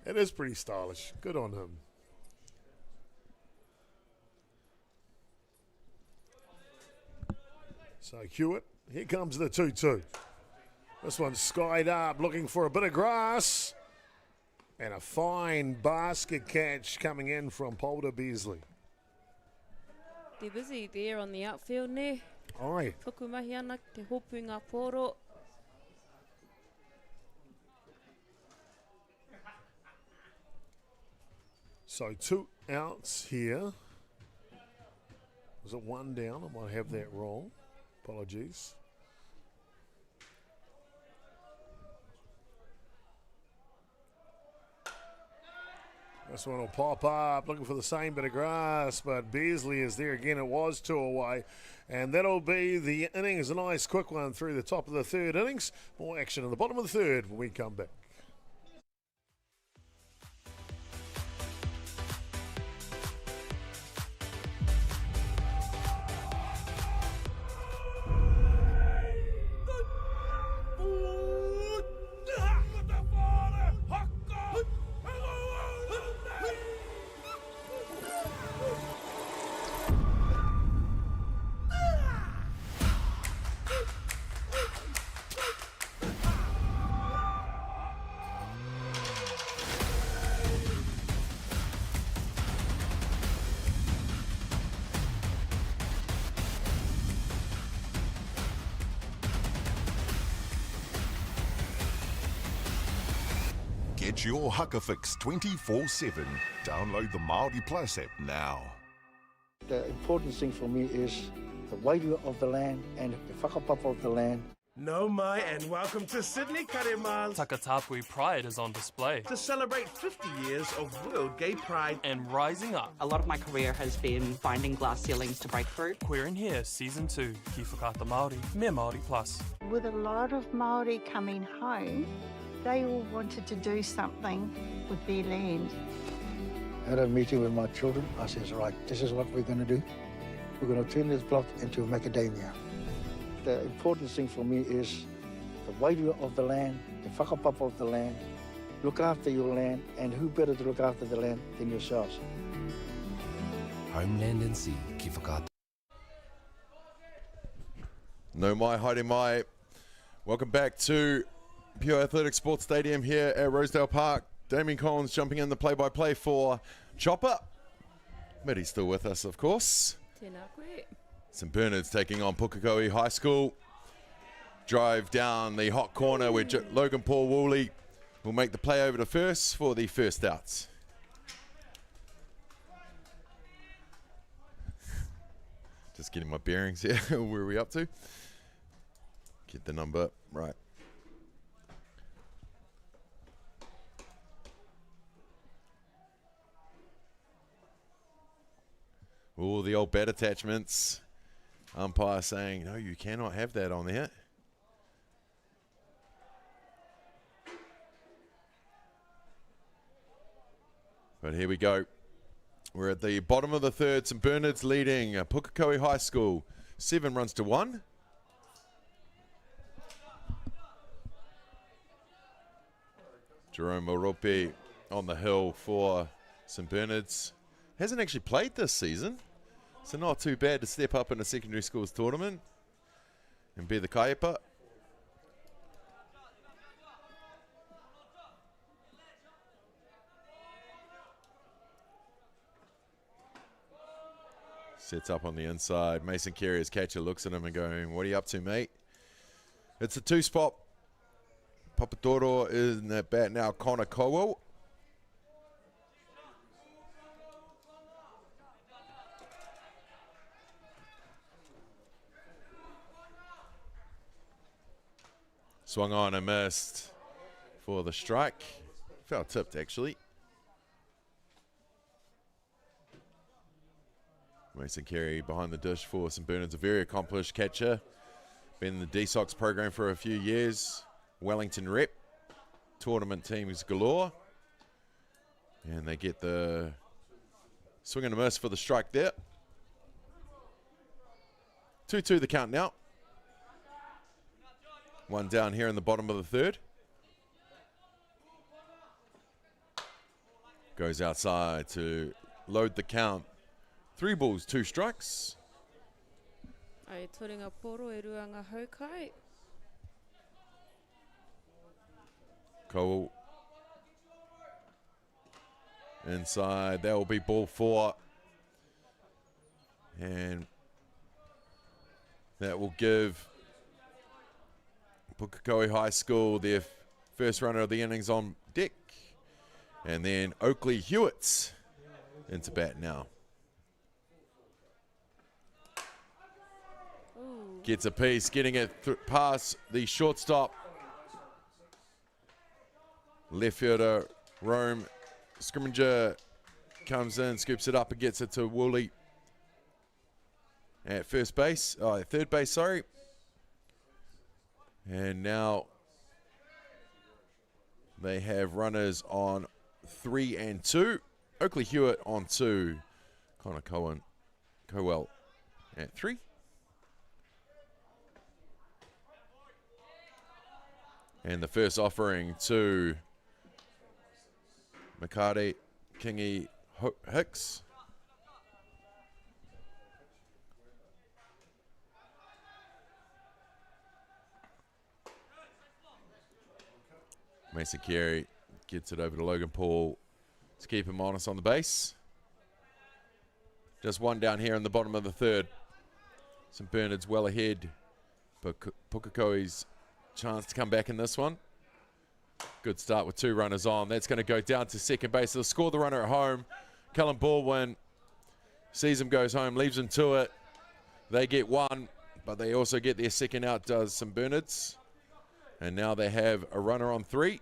It is pretty stylish. Good on him. So Hewitt, here comes the 2-2. This one's skied up, looking for a bit of grass. And a fine basket catch coming in from Polder Beasley. They're busy there on the outfield ne. Aye. Tukumahi ana te hopu ngā poro. So 2 outs here. Was it 1 down? I might have that wrong. Apologies. This one will pop up, looking for the same bit of grass, but Beasley is there again. It was 2 away, and that'll be the innings. A nice quick one through the top of the third innings. More action in the bottom of the third when we come back. Get your haka fix 24/7. Download the Māori Plus app now. The important thing for me is the wairua of the land and the whakapapa of the land. No mai and welcome to Sydney Karema. Takatapui Pride is on display to celebrate 50 years of World Gay Pride and rising up. A lot of my career has been finding glass ceilings to break through. Queer in Here Season 2, Ki Whakata Māori, me Māori Plus. With a lot of Māori coming home, they all wanted to do something with their land. Had a meeting with my children. I says, right, this is what we're going to do. We're going to turn this block into macadamia. The important thing for me is the value of the land, the whakapapa of the land. Look after your land, and who better to look after the land than yourselves? Homeland NZ, ki whakaata. No mai, haere mai. Welcome back to Pure Athletic Sports Stadium here at Rosedale Park. Damien Collins jumping in the play-by-play for Chopper. Mitty's still with us, of course. Tēnā koe. St Bernard's taking on Pukekohe High School. Drive down the hot corner where Logan Paul Woolley will make the play over to first for the first outs. Just getting my bearings here. Where are we up to? Get the number right. Oh, the old bat attachments. Umpire saying, no, you cannot have that on there. But here we go. We're at the bottom of the third. St Bernard's leading Pukekohe High School 7 runs to 1. Jerome Morope on the hill for St Bernard's. Hasn't actually played this season, so not too bad to step up in a secondary schools tournament and be the kaipa. Sets up on the inside. Mason Carey's catcher looks at him and going, what are you up to, mate? It's a 2-spot. Papadoro is in that bat now. Connor Cowell. Swung on and missed for the strike. Foul tipped, actually. Mason Carey behind the dish for St Bernard's, a very accomplished catcher. Been in the D-Sox program for a few years. Wellington rep. Tournament teams galore. And they get the swing and a miss for the strike there. 2-2 the count now. One down here in the bottom of the third. Goes outside to load the count. 3 balls, 2 strikes. Ai toringa poro e ruanga haukai. Cole inside. That will be ball 4. And that will give Pukekohe High School their first runner of the innings on deck. And then Oakley Hewitt into bat now. Ooh. Gets a piece, getting it past the shortstop. Left fielder Rome Scrimmager comes in, scoops it up and gets it to Woolley at third base, sorry. And now they have runners on 3 and 2. Oakley Hewitt on 2. Connor Cowell at 3. And the first offering to Makare Kingi Hicks. Mason Carey gets it over to Logan Paul to keep him honest on the base. Just one down here in the bottom of the third. St Bernard's well ahead, but Pukekohe's chance to come back in this one. Good start with 2 runners on. That's going to go down to second base. They'll score the runner at home. Callum Baldwin sees him, goes home, leaves him to it. They get 1, but they also get their second out, does St Bernard's. And now they have a runner on 3.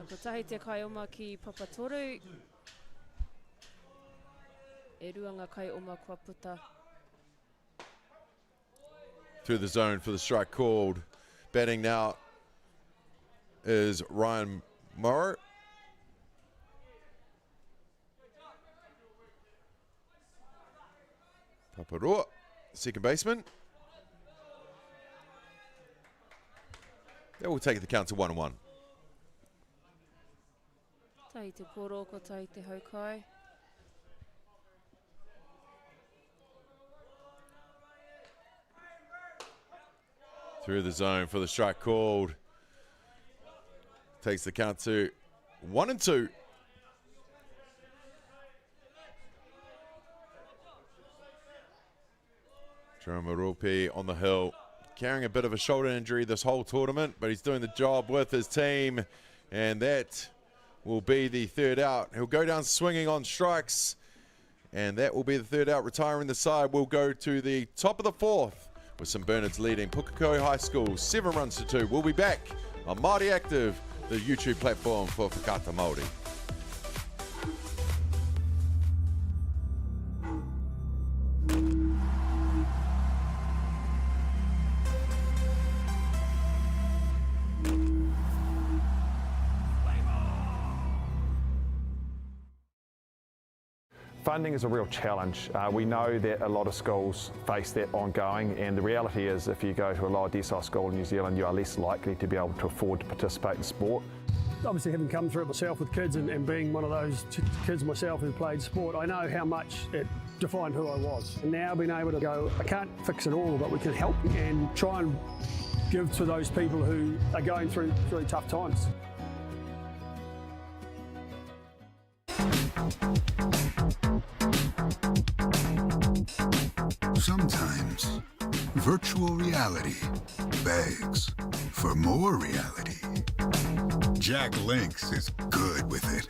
Ko tahi te kai oma ki Papatoru. E ruanga kai oma kua puta. Through the zone for the strike called. Batting now is Ryan Morrow. Paparoa, second baseman. That will take the count to 1-1. Tai te poro ko tai te haukai. Through the zone for the strike called. Takes the count to 1-2. Dramarupi on the hill, carrying a bit of a shoulder injury this whole tournament, but he's doing the job with his team, and that will be the third out. He'll go down swinging on strikes, and that will be the third out. Retiring the side, we'll go to the top of the fourth with St Bernard's leading Pukekohe High School 7 runs to 2. We'll be back on Māori Active, the YouTube platform for Whakaata Māori. Funding is a real challenge. We know that a lot of schools face that ongoing, and the reality is if you go to a lower decile school in New Zealand, you are less likely to be able to afford to participate in sport. Obviously, having come through it myself with kids and being one of those kids myself who played sport, I know how much it defined who I was. And now being able to go, I can't fix it all, but we can help and try and give to those people who are going through really tough times. Sometimes virtual reality begs for more reality. Jack Links is good with it.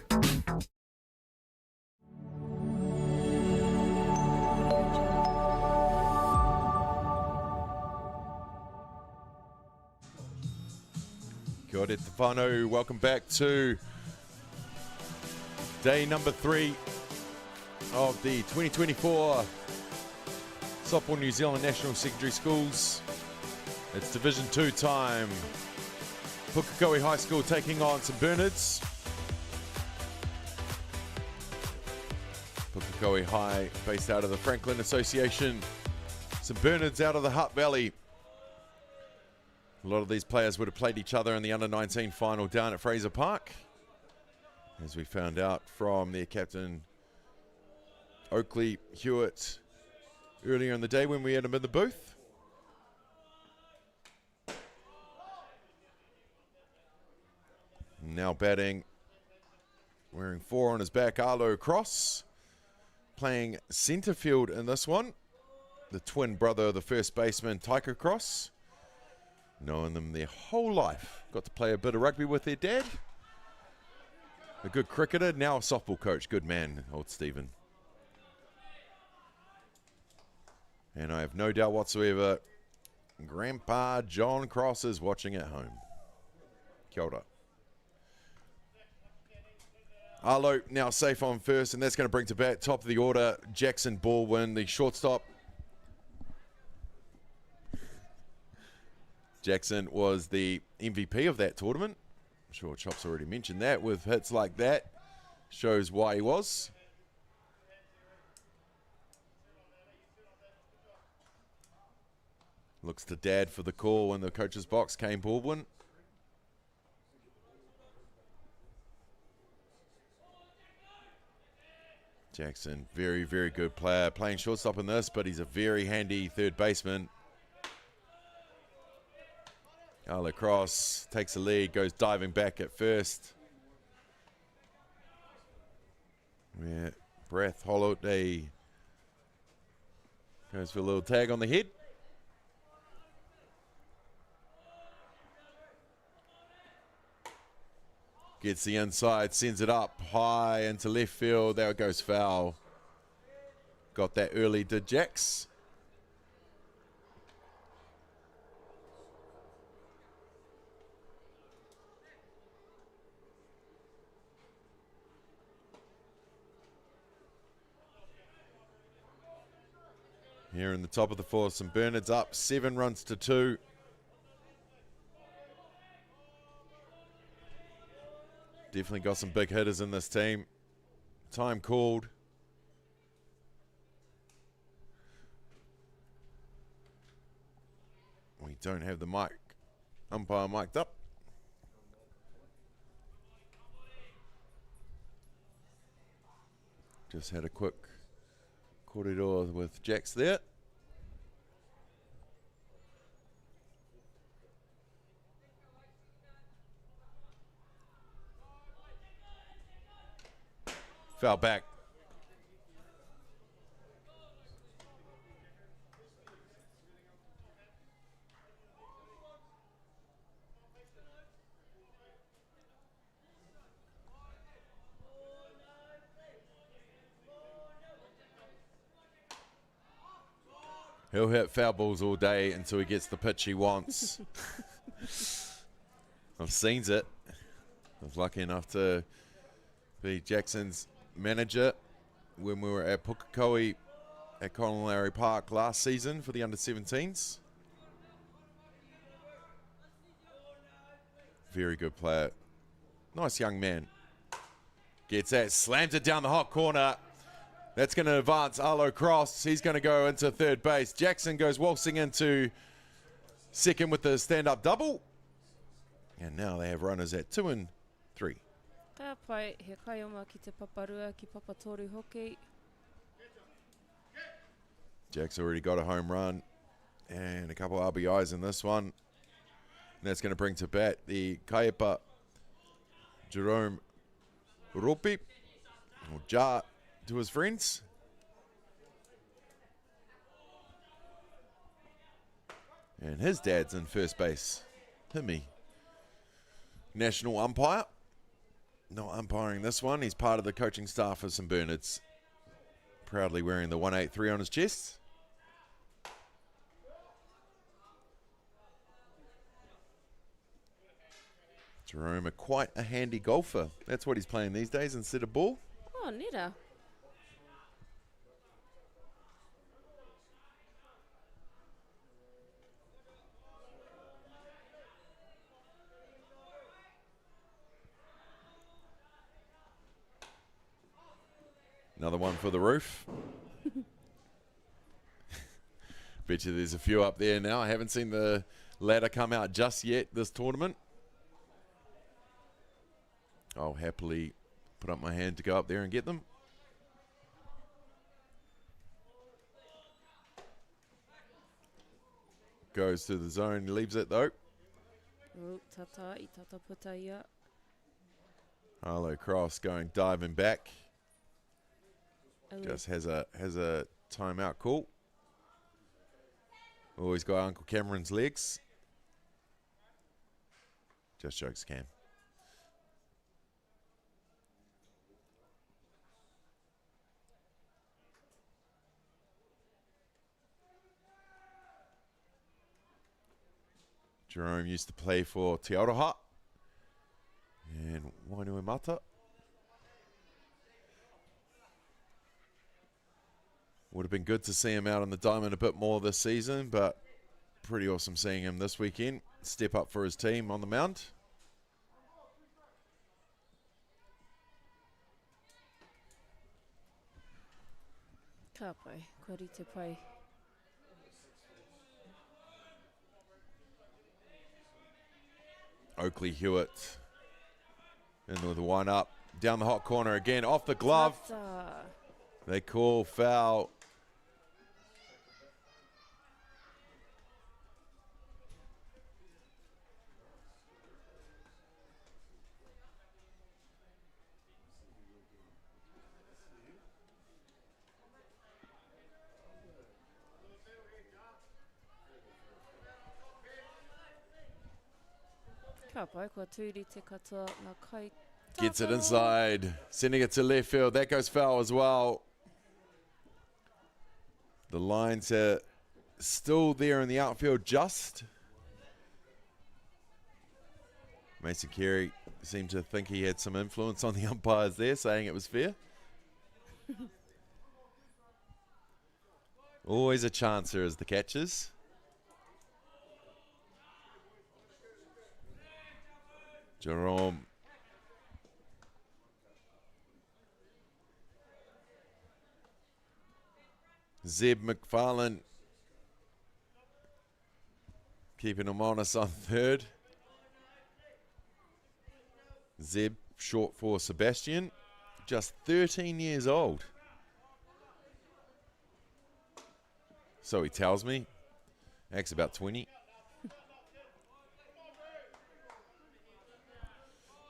Kia ora te whānau, welcome back to day number 3 of the 2024 Softball New Zealand National Secondary Schools. It's Division 2 time. Pukekohe High School taking on St Bernard's. Pukekohe High based out of the Franklin Association. St Bernard's out of the Hutt Valley. A lot of these players would have played each other in the under-19 final down at Fraser Park, as we found out from their captain Oakley Hewitt earlier in the day when we had him in the booth. Now batting, wearing 4 on his back, Arlo Cross, playing centre field in this one. The twin brother of the first baseman, Taika Cross. Knowing them their whole life. Got to play a bit of rugby with their dad. A good cricketer, now a softball coach. Good man, old Stephen. And I have no doubt whatsoever, Grandpa John Cross is watching at home. Kia ora. Arlo now safe on first, and that's going to bring to bat top of the order, Jackson Baldwin, the shortstop. Jackson was the MVP of that tournament. I'm sure Chop's already mentioned that. With hits like that, shows why he was. Looks to Dad for the call in the coach's box, Kane Baldwin. Jackson, very, very good player. Playing shortstop in this, but he's a very handy third baseman. Arlo Cross takes the lead, goes diving back at first. Yeah, breath Holiday goes for a little tag on the head. Gets the inside, sends it up high into left field. There it goes foul. Got that early, did Jax. Here in the top of the fourth, St Bernard's up 7 runs to 2. Definitely got some big hitters in this team. Time called. don't have the umpire mic'd up. Just had a quick korero with Jax there. Foul back. He'll hit foul balls all day until he gets the pitch he wants. I've seen it. I was lucky enough to be Jackson's manager when we were at Pukekohe at Colonel Park last season for the under-17s. Very good player. Nice young man. Gets that, slams it down the hot corner. That's going to advance Arlo Cross. He's going to go into third base. Jackson goes waltzing into second with the stand-up double. And now they have runners at 2 and 3. Ka pai, he kaioma ki te paparua ki papatoru hoki. Jack's already got a home run and a couple RBIs in this one. And that's going to bring to bat the Kaiepa Jerome Ropi, or Ja to his friends. And his dad's in first base. Himi. National umpire. Not umpiring this one. He's part of the coaching staff of St Bernard's. Proudly wearing the 183 on his chest. Jerome, quite a handy golfer. That's what he's playing these days instead of ball. Oh, nera. Another one for the roof. Bet you there's a few up there now. I haven't seen the ladder come out just yet this tournament. I'll happily put up my hand to go up there and get them. Goes to the zone, leaves it though. Oh, tata, I tata puta ia. Arlo Cross going diving back. Just has a timeout call. Always got Uncle Cameron's legs. Just jokes, Cam. Jerome used to play for Te Aroha and Wainuimata. Would have been good to see him out on the diamond a bit more this season, but pretty awesome seeing him this weekend. Step up for his team on the mound. Ka pai, kori te pai. Oakley Hewitt in with the wind up. Down the hot corner again, off the glove. Tata. They call foul. Ka pai, kua tūri te katoa ngā kai. Gets it inside, sending it to left field. That goes foul as well. The lines are still there in the outfield just. Mason Carey seemed to think he had some influence on the umpires there, saying it was fair. Always a chancer as the catchers. Jerome. Zeb McFarlane keeping him honest on third. Zeb, short for Sebastian, just 13 years old. So he tells me. Acts about 20.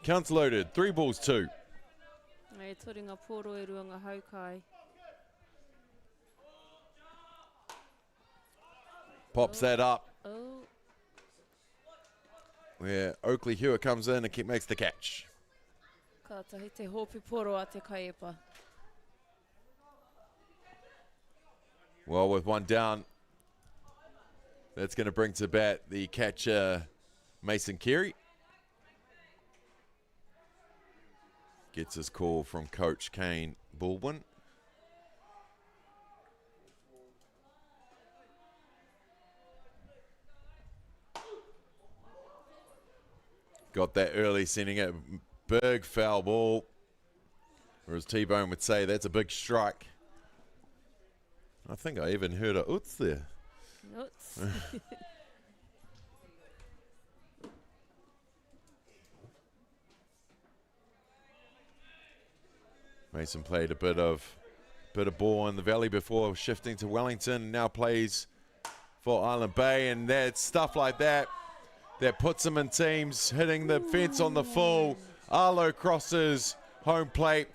Counts loaded, 3 balls, 2. E toringa poro e ruanga haukai. Pops that up. Oh. Where Oakley Hewitt comes in and makes the catch. Ka tahi te hopi poro a te kaiepa. Well, with one down, that's going to bring to bat the catcher, Mason Carey. Gets his call from Coach Kane Baldwin. Got that early, sending it big foul ball. Or as T-Bone would say, that's a big strike. I think I even heard a oots there. Oots. Mason played a bit of ball in the valley before shifting to Wellington. Now plays for Island Bay, and that's stuff like that that puts him in teams, hitting the fence on the full. Arlo crosses home plate.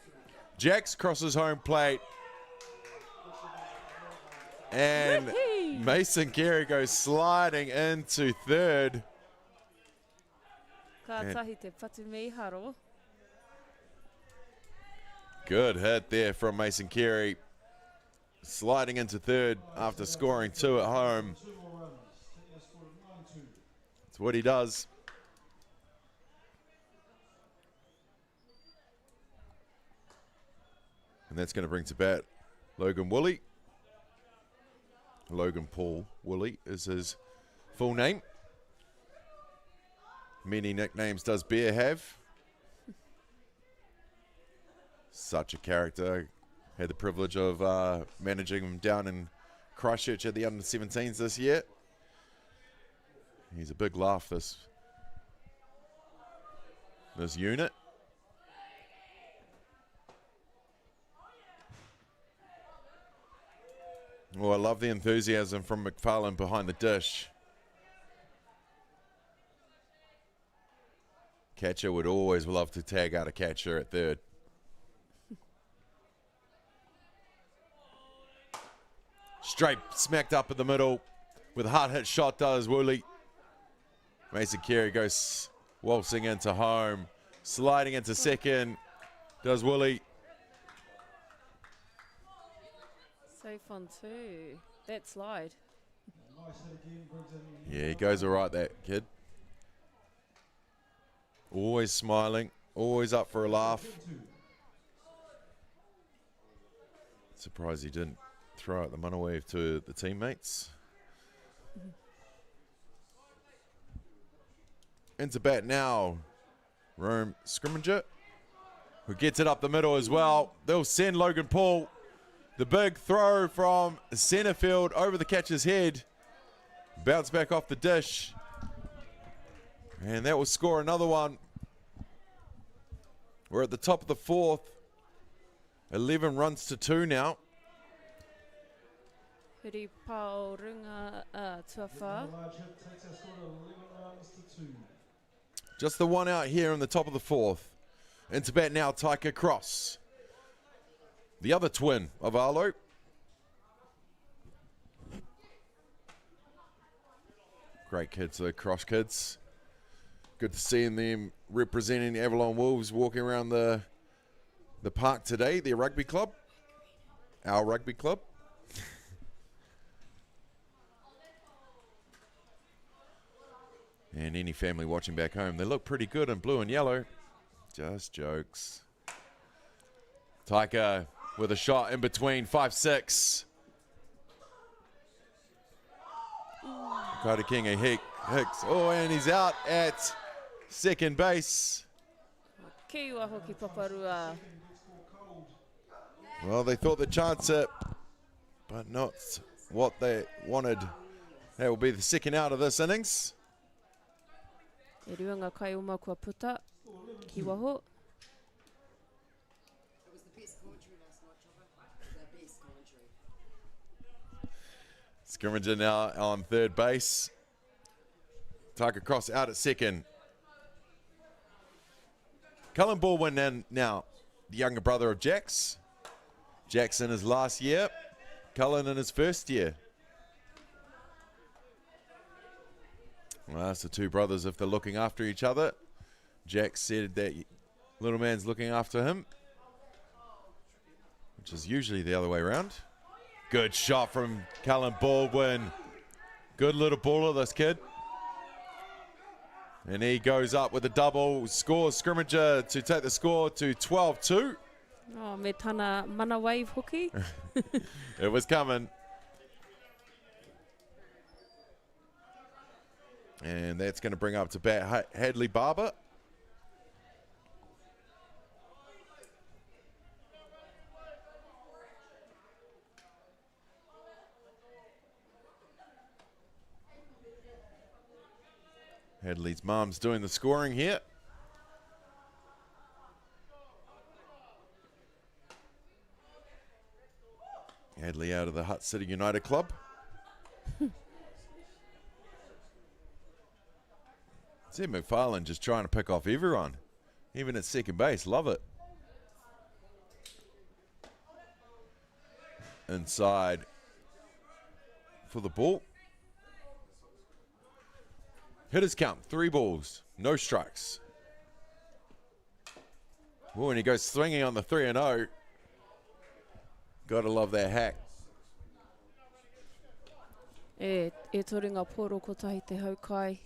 Jax crosses home plate. And Mason Carey goes sliding into third. Ka tahi te patu mei haro. Good hit there from Mason Carey. Sliding into third after scoring 2 at home. That's what he does. And that's going to bring to bat Logan Woolley. Logan Paul Woolley is his full name. Many nicknames does Bear have. Such a character. Had the privilege of managing him down in Christchurch at the under-17s this year. He's a big laugh, this unit. Oh, I love the enthusiasm from McFarlane behind the dish. Catcher would always love to tag out a catcher at third. Straight smacked up in the middle with a hard hit shot does Woolley. Mason Carey goes waltzing into home, sliding into second does Woolley. Safe on 2. That slide. Yeah, he goes all right, that kid. Always smiling, always up for a laugh. Surprised he didn't throw out the monowave to the teammates. Into bat now, Rome Scrimmager, who gets it up the middle as well. They'll send Logan Paul. The big throw from centre field over the catcher's head. Bounce back off the dish. And that will score another one. We're at the top of the 4th. 11 runs to 2 now. Hiri pao runga tuawha. Just the one out here in the top of the 4th. Into bat now, Taika Cross. The other twin of Arlo. Great kids, the Cross kids. Good to see them representing Avalon Wolves walking around the park today, their rugby club. Our rugby club. And any family watching back home, they look pretty good in blue and yellow. Just jokes. Taika with a shot in between, 5-6. Kata Kinga Hicks. Oh, and he's out at second base. Kiwa hoki paparua. Well, they thought the chance it, but not what they wanted That will be the second out of this innings. E ruanga kai oma kua puta, ki waho. Scrimmager now on third base. Tucker Cross out at second. Cullen Baldwin and now the younger brother of Jax. Jax in his last year. Cullen in his first year. Well, that's the two brothers if they're looking after each other. Jax said that little man's looking after him, which is usually the other way around. Good shot from Cullen Baldwin. Good little baller, this kid. And he goes up with a double, scores Scrimmager to take the score to 12-2. Oh, me tana mana wave hooky. It was coming. And that's going to bring up to bat Hadley Barber. Hadley's mum's doing the scoring here. Hadley out of the Hutt City United Club. See McFarlane just trying to pick off everyone, even at second base. Love it. Inside for the ball. Hitters count, 3 balls, no strikes. Oh, and he goes swinging on the 3-0. Gotta love that hack. E toringa poro ko tahi te haukai.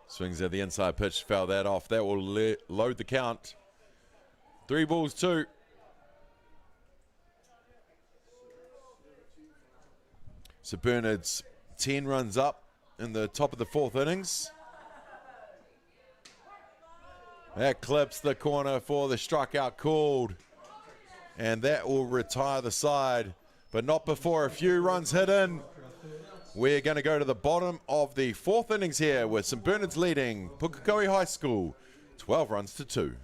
Swings at the inside pitch, foul that off. That will load the count. 3 balls, 2. So Bernard's 10 runs up in the top of the 4th innings. That clips the corner for the strikeout called. And that will retire the side, but not before a few runs hit in. We're going to go to the bottom of the 4th innings here with St Bernard's leading Pukekohe High School 12 runs to 2.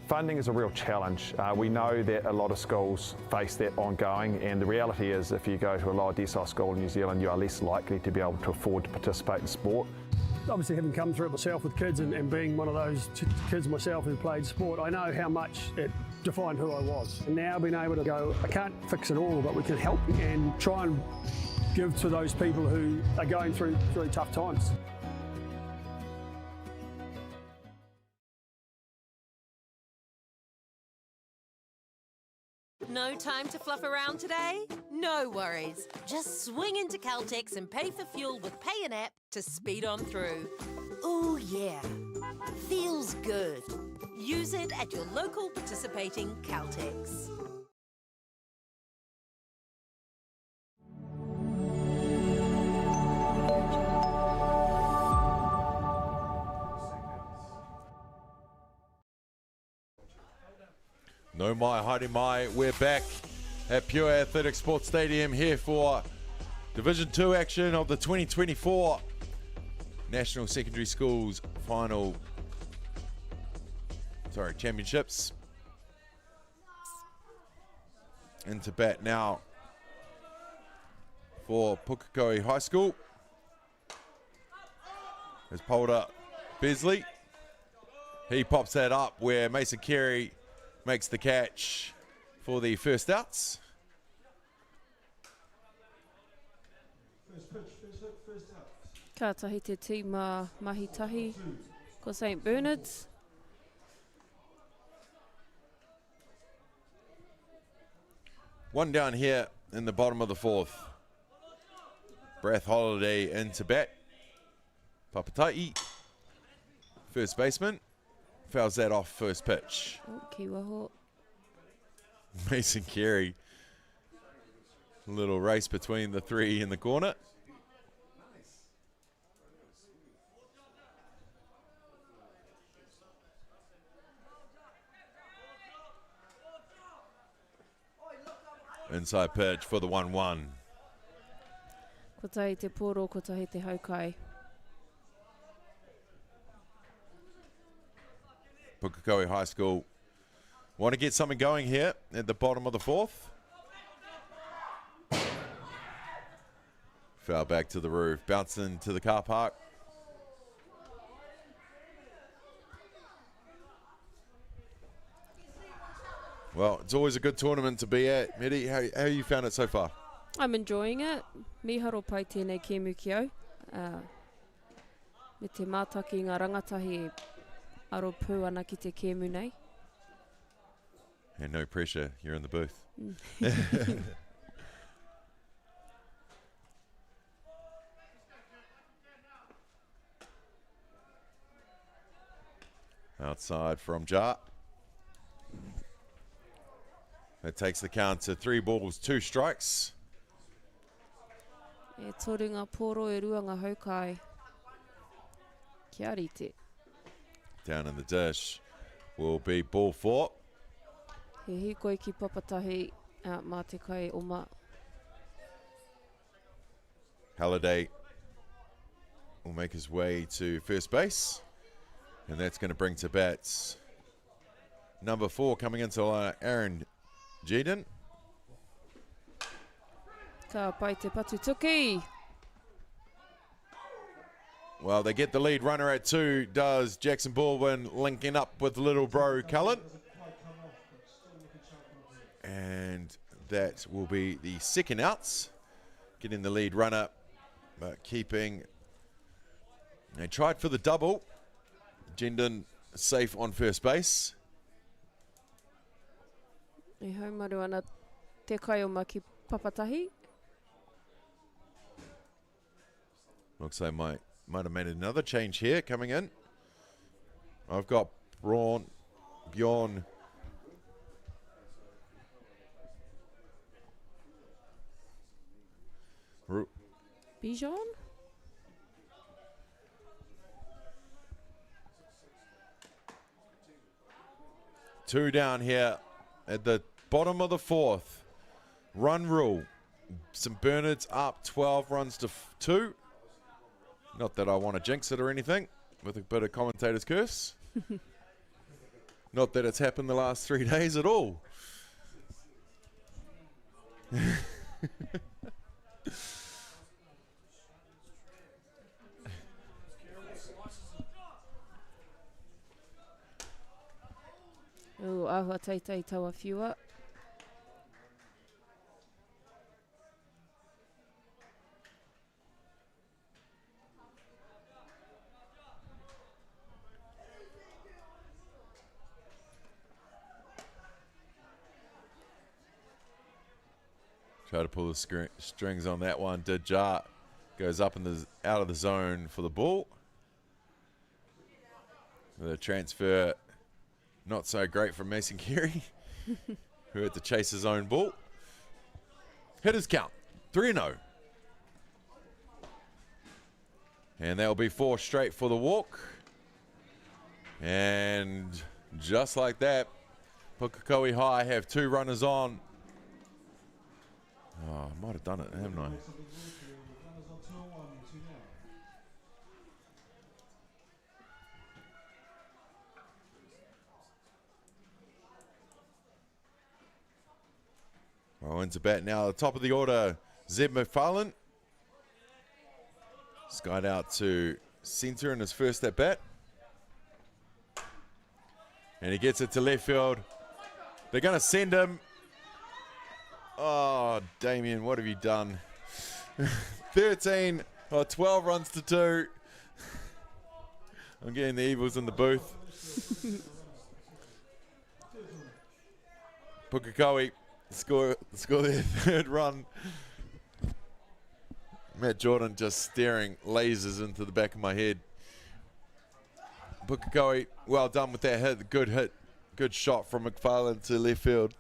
Funding is a real challenge. We know that a lot of schools face that ongoing, and the reality is if you go to a lower decile school in New Zealand, you are less likely to be able to afford to participate in sport. Obviously, having come through it myself with kids and being one of those kids myself who played sport, I know how much it defined who I was. And now being able to go, I can't fix it all, but we can help and try and give to those people who are going through really tough times. No time to fluff around today? No worries. Just swing into Caltex and pay for fuel with Pay an App to speed on through. Ooh, yeah. Feels good. Use it at your local participating Caltex. No mai, haere mai. We're back at Pure Athletic Sports Stadium here for Division 2 action of the 2024 National Secondary Schools Championships. Into bat now for Pukekohe High School. There's Polder Besley. He pops that up where Mason Carey makes the catch for the first outs. Ka tahi te tīma mahitahi ko St Bernard's. One down here in the bottom of the 4th. Breath Holiday into bat. Papatai first baseman. Fouls that off first pitch. Oh, Kiwaho. Mason Carey. Little race between the three in the corner. Inside pitch for the 1-1. Ko tahi te poro, ko tahi te haukai. Pukekohe High School want to get something going here at the bottom of the fourth. Foul back to the roof, bouncing to the car park. Well, it's always a good tournament to be at. Medi, how you found it so far? I'm enjoying it. Miharo pai tēnei kēmu ki au. Me te mātaki ngā rangatahi e aro pū ana ki te kēmu nei. And no pressure, you're in the booth. Outside from Jar. That takes the count to 3 balls, 2 strikes. E toringa poro e ruanga haukai. Kia rite. Down in the dish will be ball 4. He hikoi ki papatahi mā te kai oma. Halliday will make his way to first base. And that's going to bring to bats number 4 coming into the line, Aaron Jeden. Ka pai te patu tuki. Well, they get the lead runner at 2, does Jackson Baldwin, linking up with little bro Cullen. And that will be the second outs. Getting the lead runner, but keeping. They tried for the double. Jendon safe on first base. E haumaru ana te kai oma ki papatahi. Looks like might have made another change here coming in. I've got Bjorn. Bijan? Two down here at the bottom of the fourth. Run rule. St Bernard's up 12 runs to 2. Not that I want to jinx it or anything, with a bit of commentator's curse. Not that it's happened the last 3 days at all. O ahua teitei taua whiua. Try to pull the strings on that one. Did Jar goes up in the out of the zone for the ball. The transfer not so great from Mason Carey, who had to chase his own ball. Hitters count 3-0. And that will be 4 straight for the walk. And just like that, Pukekohe High have 2 runners on. Oh, I might have done it, haven't I? Well, into bat now. The top of the order, Zeb McFarlane. Skied out to centre in his first at bat. And he gets it to left field. They're going to send him. Oh, Damien, what have you done? 12 runs to 2. I'm getting the Evils in the booth. Pukekohe score their 3rd run. Matt Jordan just staring lasers into the back of my head. Pukekohe, well done with that hit. Good shot from McFarlane to left field.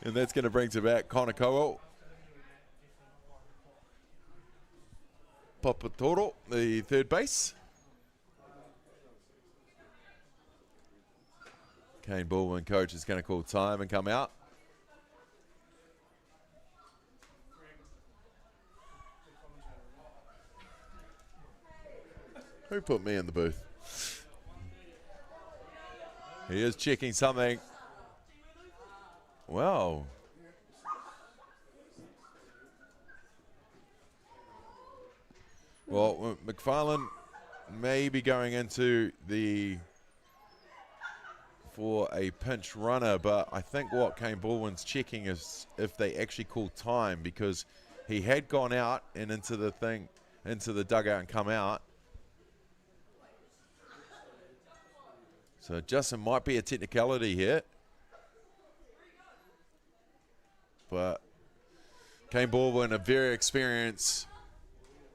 And that's going to bring to back Konikoa. Papatoro, the third base. Kane Baldwin, coach, is going to call time and come out. Who put me in the booth? He is checking something. Wow. Well, McFarlane may be going into for a pinch runner, but I think what Kane Baldwin's checking is if they actually call time, because he had gone out and into the dugout and come out. So Justin might be a technicality here. But Kane Baldwin, a very experienced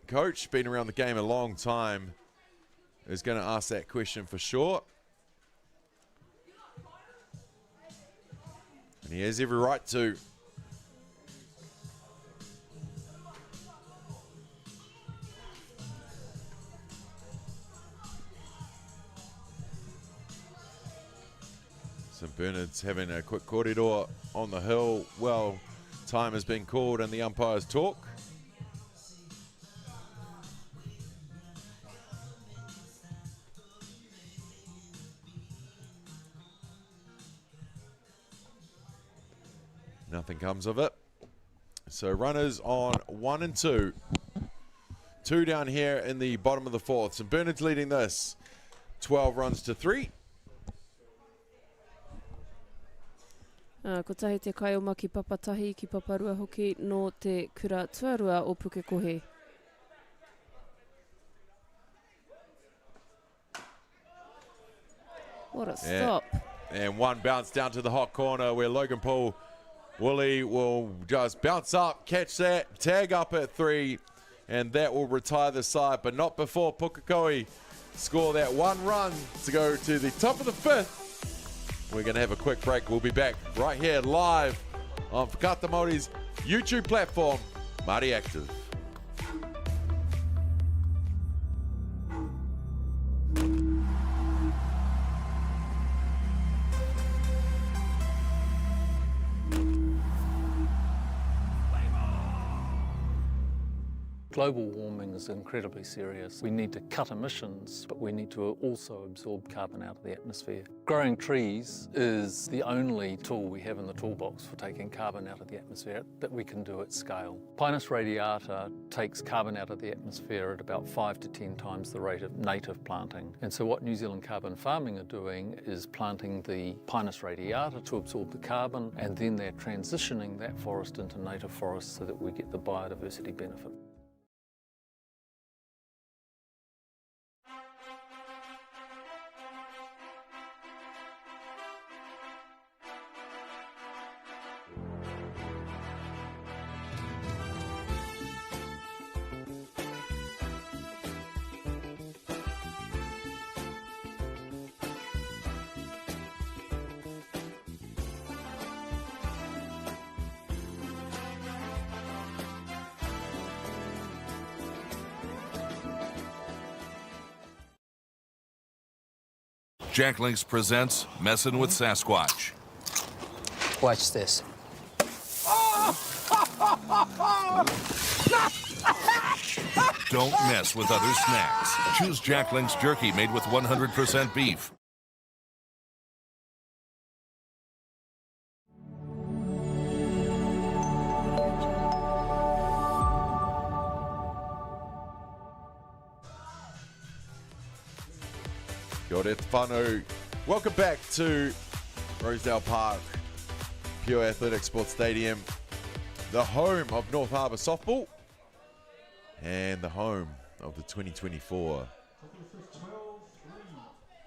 coach, been around the game a long time, is going to ask that question for sure. And he has every right to. St Bernard's having a quick corridor on the hill. Well, time has been called and the umpires talk. Nothing comes of it. So runners on 1 and 2. 2 down here in the bottom of the fourth. St Bernard's leading this 12 runs to 3. Ko tahi te kaioma ki papatahi ki paparua hoki no te kura tuarua o Pukekohe. What a stop. And one bounce down to the hot corner where Logan Paul Woolley will just bounce up, catch that, tag up at 3, and that will retire the side, but not before Pukekohe score that 1 run to go to the top of the 5th. We're going to have a quick break. We'll be back right here live on Whakaata Māori's YouTube platform, Māori Active. Global warming is incredibly serious. We need to cut emissions, but we need to also absorb carbon out of the atmosphere. Growing trees is the only tool we have in the toolbox for taking carbon out of the atmosphere that we can do at scale. Pinus radiata takes carbon out of the atmosphere at about 5 to 10 times the rate of native planting. And so what New Zealand Carbon Farming are doing is planting the Pinus radiata to absorb the carbon, and then they're transitioning that forest into native forest so that we get the biodiversity benefit. Jack Links presents Messin' with Sasquatch. Watch this. Don't mess with other snacks. Choose Jack Links jerky made with 100% beef. Kia ora te whānau. Welcome back to Rosedale Park, Pure Athletic Sports Stadium, the home of North Harbour Softball and the home of the 2024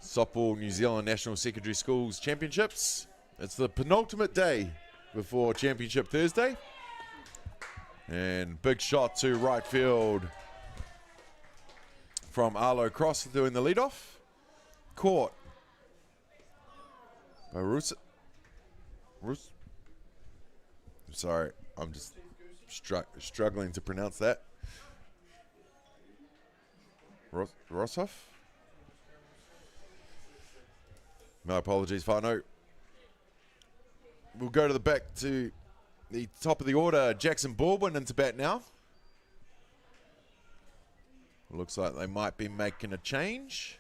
Softball New Zealand National Secondary Schools Championships. It's the penultimate day before Championship Thursday. And big shot to right field from Arlo Cross doing the leadoff. Caught by Sorry, I'm just struggling to pronounce that. Rossoff? My apologies, whānau. We'll go to the back to the top of the order. Jackson Baldwin into bat now. Looks like they might be making a change.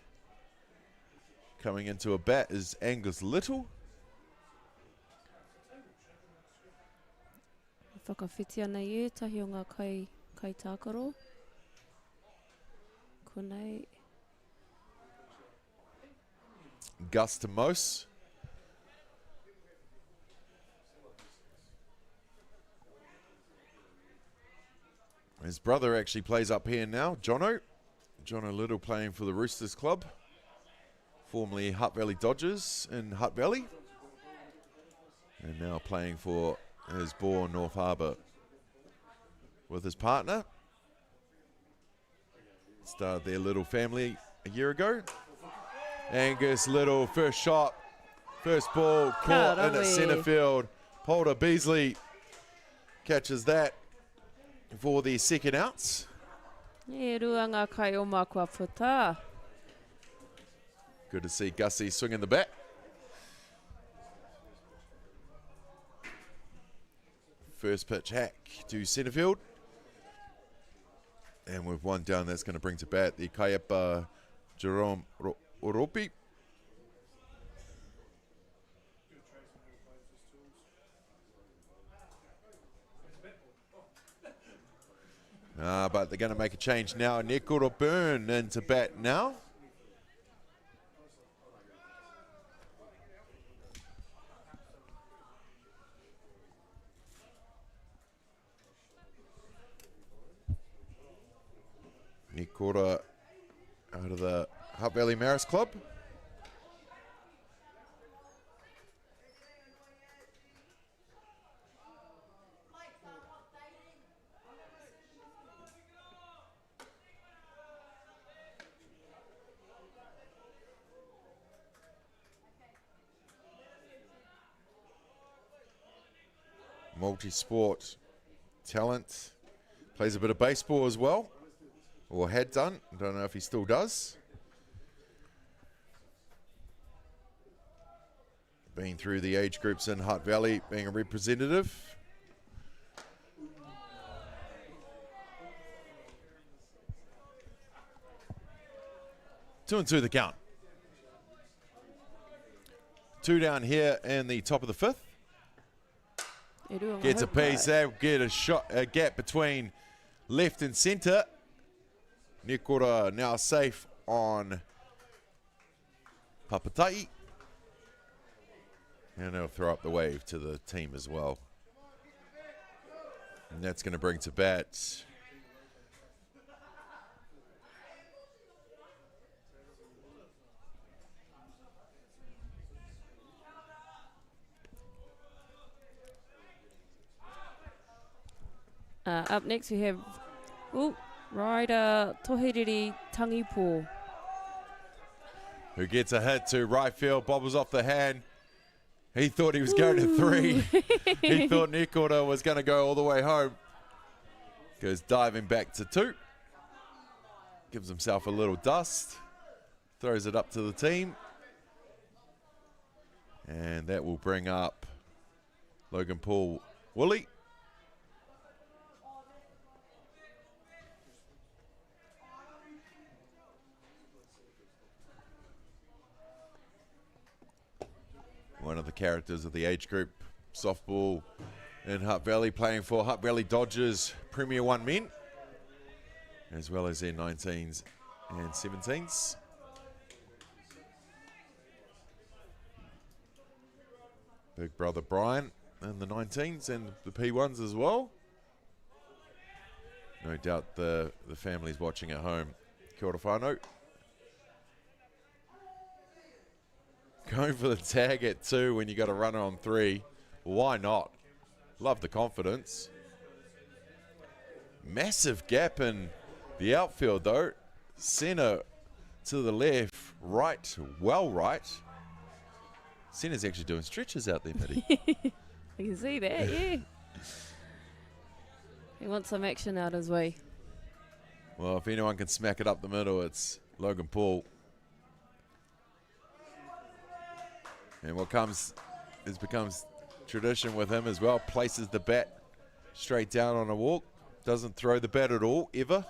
Coming into a bat is Angus Little. Whakawhiti ana i tahi o ngā kai tākaro. Konei. Gus to Mose. His brother actually plays up here now, Jono. Jono Little playing for the Roosters Club. Formerly Hutt Valley Dodgers in Hutt Valley. And now playing for his born North Harbour with his partner. Started their little family a year ago. Angus Little, first shot, first ball, caught in at centre field. Polder Beasley catches that for the second outs. E rua ngā kai o mā kua puta. Good to see Gussie swinging the bat. First pitch hack to centre field. And with one down, that's going to bring to bat the Kaiapa Jerome Oropi. But they're going to make a change now. Nekoro Burn into bat now. Nikora out of the Hutt Valley Maris Club. Multi-sport talent. Plays a bit of baseball as well. Or had done. I don't know if he still does. Been through the age groups in Hutt Valley, being a representative. Two and two the count. Two down here in the top of the fifth. Gets a piece there, get a shot, a gap between left and centre. Nikora now safe on Papatai. And they'll throw up the wave to the team as well. And that's going to bring to bat up next we have rider Tohiriri Tangipo, who gets a hit to right field, bobbles off the hand. He thought he was going to three. He thought Nikora was going to go all the way home. Goes diving back to two. Gives himself a little dust. Throws it up to the team. And that will bring up Logan Paul Woolley. One of the characters of the age group softball in Hutt Valley, playing for Hutt Valley Dodgers Premier 1 men, as well as their 19s and 17s. Big brother Brian in the 19s and the P1s as well. No doubt the family's watching at home. Kia ora whānau. Going for the tag at two when you got a runner on three. Why not? Love the confidence. Massive gap in the outfield though. Centre to the left, right, well right. Centre's actually doing stretches out there, Paddy. I can see that, yeah. He wants some action out his way. Well, if anyone can smack it up the middle, it's Logan Paul. And what becomes tradition with him as well, places the bat straight down on a walk. Doesn't throw the bat at all, ever.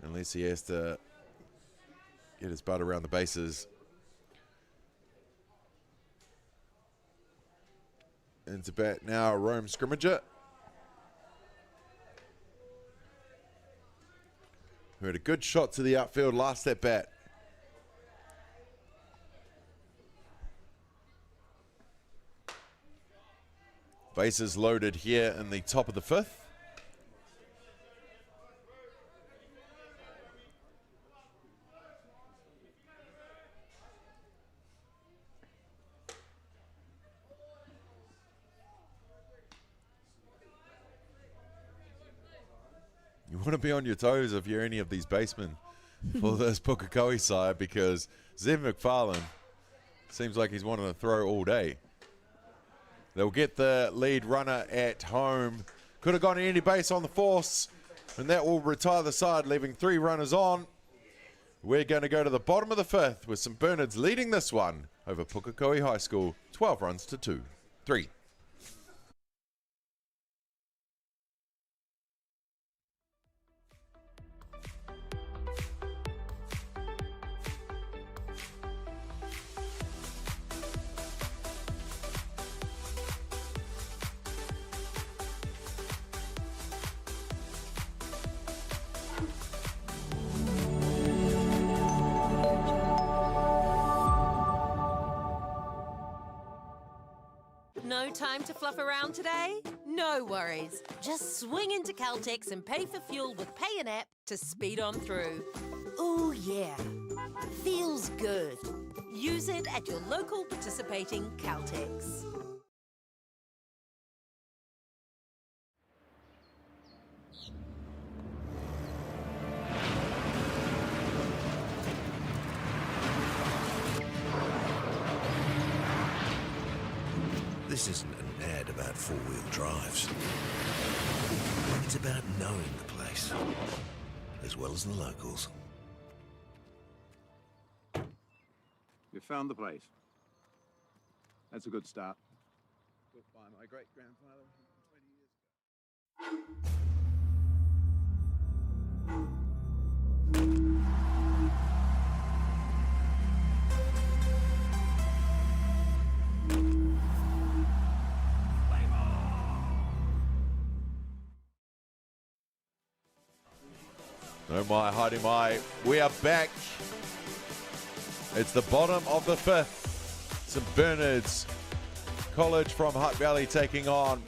Unless he has to get his butt around the bases. Into bat now, Rome scrimmager. Who had a good shot to the outfield last at bat. Bases loaded here in the top of the fifth. You want to be on your toes if you're any of these basemen for this Pukekohe side, because Zev McFarlane seems like he's wanting to throw all day. They'll get the lead runner at home. Could have gone to any base on the force, and that will retire the side, leaving 3 runners on. We're going to go to the bottom of the fifth with St Bernard's leading this one over Pukekohe High School, 12 runs to 3. No time to fluff around today? No worries. Just swing into Caltex and pay for fuel with Pay an App to speed on through. Ooh, yeah. Feels good. Use it at your local participating Caltex. This isn't an ad about four-wheel drives. It's about knowing the place, as well as the locals. We found the place. That's a good start. Built by my great-grandfather 20 years ago. No mai, haere mai. We are back. It's the bottom of the fifth. St Bernard's College from Hutt Valley taking on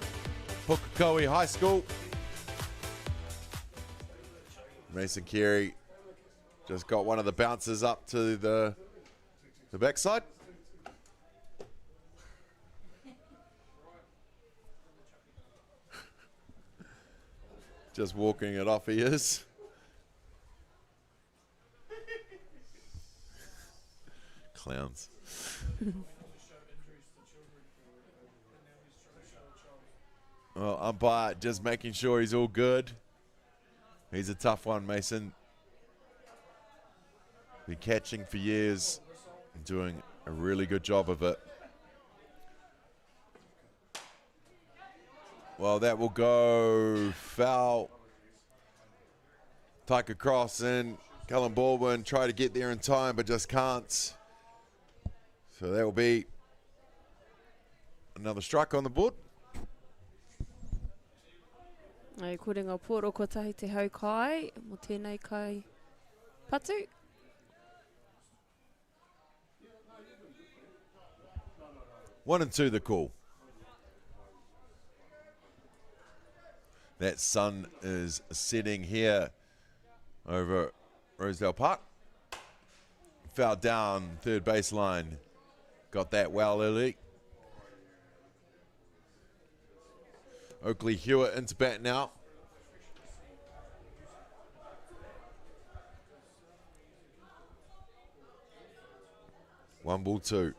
Pukekohe High School. Mason Carey just got one of the bouncers up to the backside. Just walking it off, he is. Clowns. Well, umpire just making sure he's all good. He's a tough one, Mason. Been catching for years and doing a really good job of it. Well, that will go foul. Tuck across in. Cullen Baldwin try to get there in time, but just can't. So that will be another strike on the board. Ai kurenga pōro ko tahi te hau kai, mo tēnei kai patu. One and two the call. That sun is setting here over Rosedale Park. Foul down, third baseline. Got that well, Lily. Oakley Hewitt into bat now. One ball, two.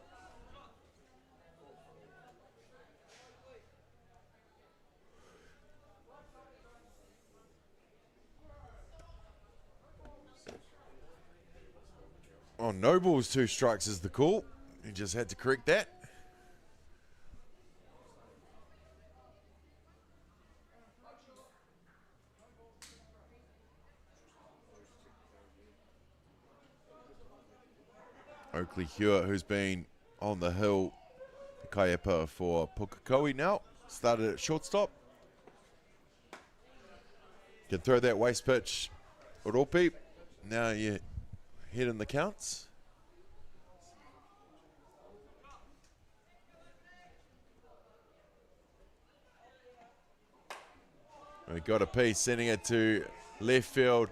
Oh, no balls, two strikes is the call. He just had to correct that. Oakley Hewitt, who's been on the hill, kaiapa for Pukekohe now, started at shortstop. Can throw that waste pitch, Oropi. Now you head in the counts. We got a piece, sending it to left field.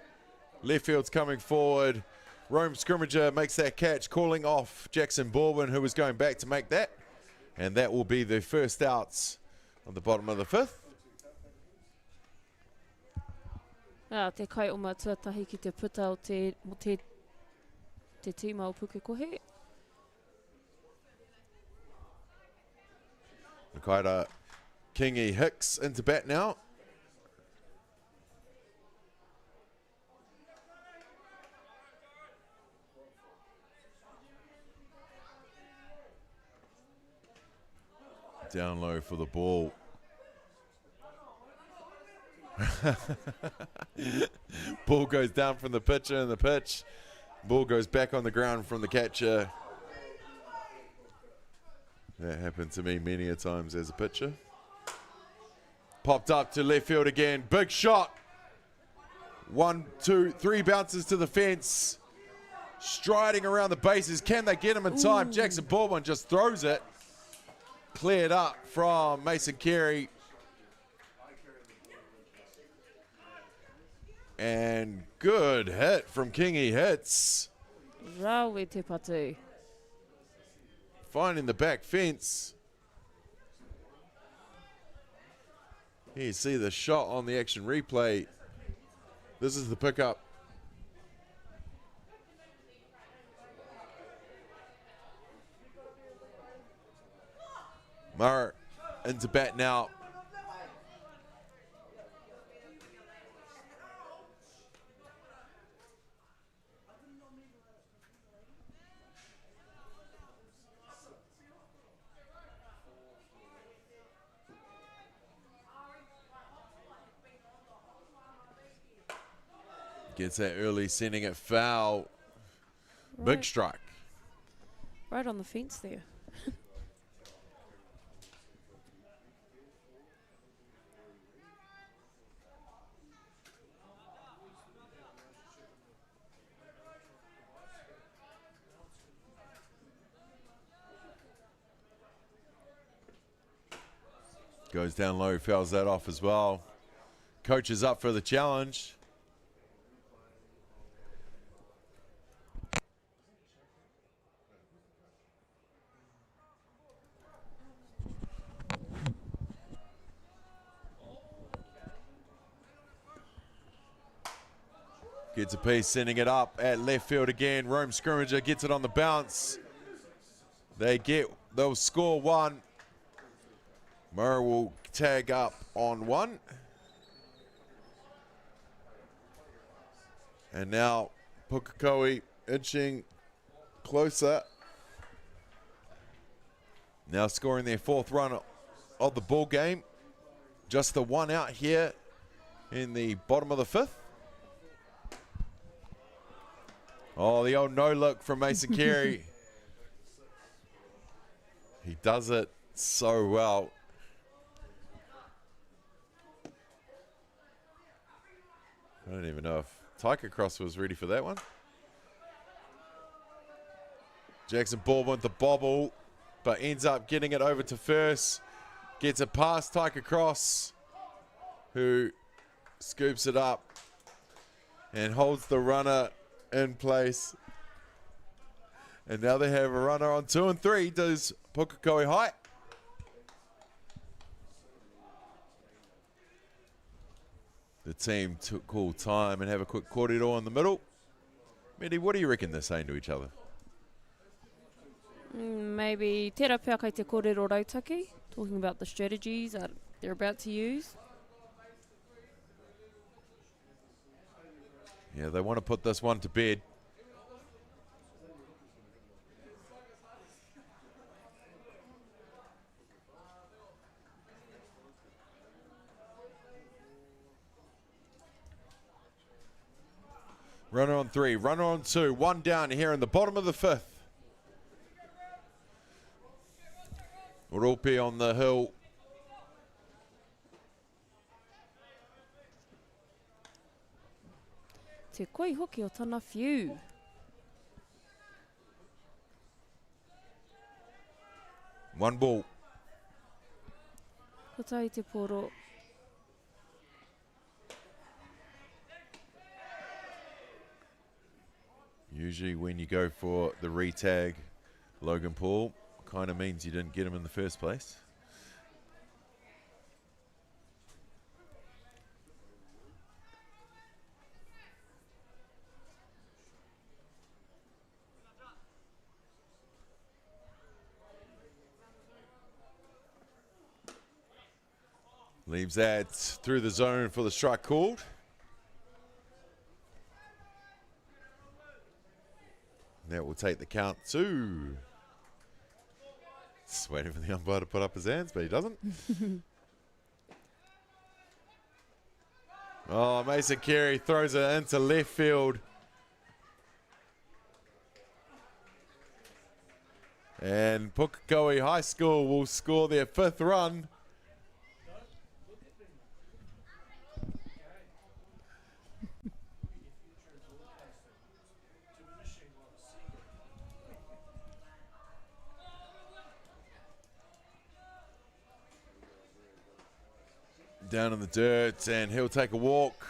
Left field's coming forward. Rome scrimmager makes that catch, calling off Jackson Baldwin, who was going back to make that. And that will be the first outs on the bottom of the fifth. Te kai o mā tuatahi ki te puta o te tīma o Pukekohe. Makaira Kingi Hicks into bat now. Down low for the ball. Ball goes down from the pitcher and the pitch. Ball goes back on the ground from the catcher. That happened to me many a times as a pitcher. Popped up to left field again. Big shot. 1, 2, 3 bounces to the fence. Striding around the bases. Can they get him in time? Jackson Baldwin just throws it. Cleared up from Mason Carey. And good hit from Kingi Hits. Rawe te patu. Finding the back fence. Here you see the shot on the action replay. This is the pickup. Murray into bat now. Gets that early, sending it foul. Right. Big strike. Right on the fence there. Goes down low, fouls that off as well. Coach is up for the challenge. Gets a piece, sending it up at left field again. Rome scrimmager gets it on the bounce. They'll score one. Murray will tag up on one. And now Pukekohe inching closer. Now scoring their fourth run of the ball game. Just the one out here in the bottom of the fifth. Oh, the old no look from Mason Carey. He does it so well. I don't even know if Taika Cross was ready for that one. Jackson Baldwin with the bobble, but ends up getting it over to first. Gets it past Taika Cross, who scoops it up and holds the runner in place. And now they have a runner on 2 and 3. Does Pukekohe High. the team to call time and have a quick kōrero in the middle. Medi, what do you reckon they're saying to each other? Maybe tērā pēr kei te kōrero rautaki, talking about the strategies that they're about to use. Yeah, they want to put this one to bed. Runner on 3, runner on 2, one down here in the bottom of the 5th. Oropi on the hill. Te koi hoki o tana whiu. One ball. Ko tai te poro. Usually when you go for the retag, Logan Paul, kind of means you didn't get him in the first place. Leaves that through the zone for the strike called. That will take the count to. Just waiting for the umpire to put up his hands, but he doesn't. Oh, Mason Carey throws it into left field. And Pukekohe High School will score their 5th run. Down in the dirt, and he'll take a walk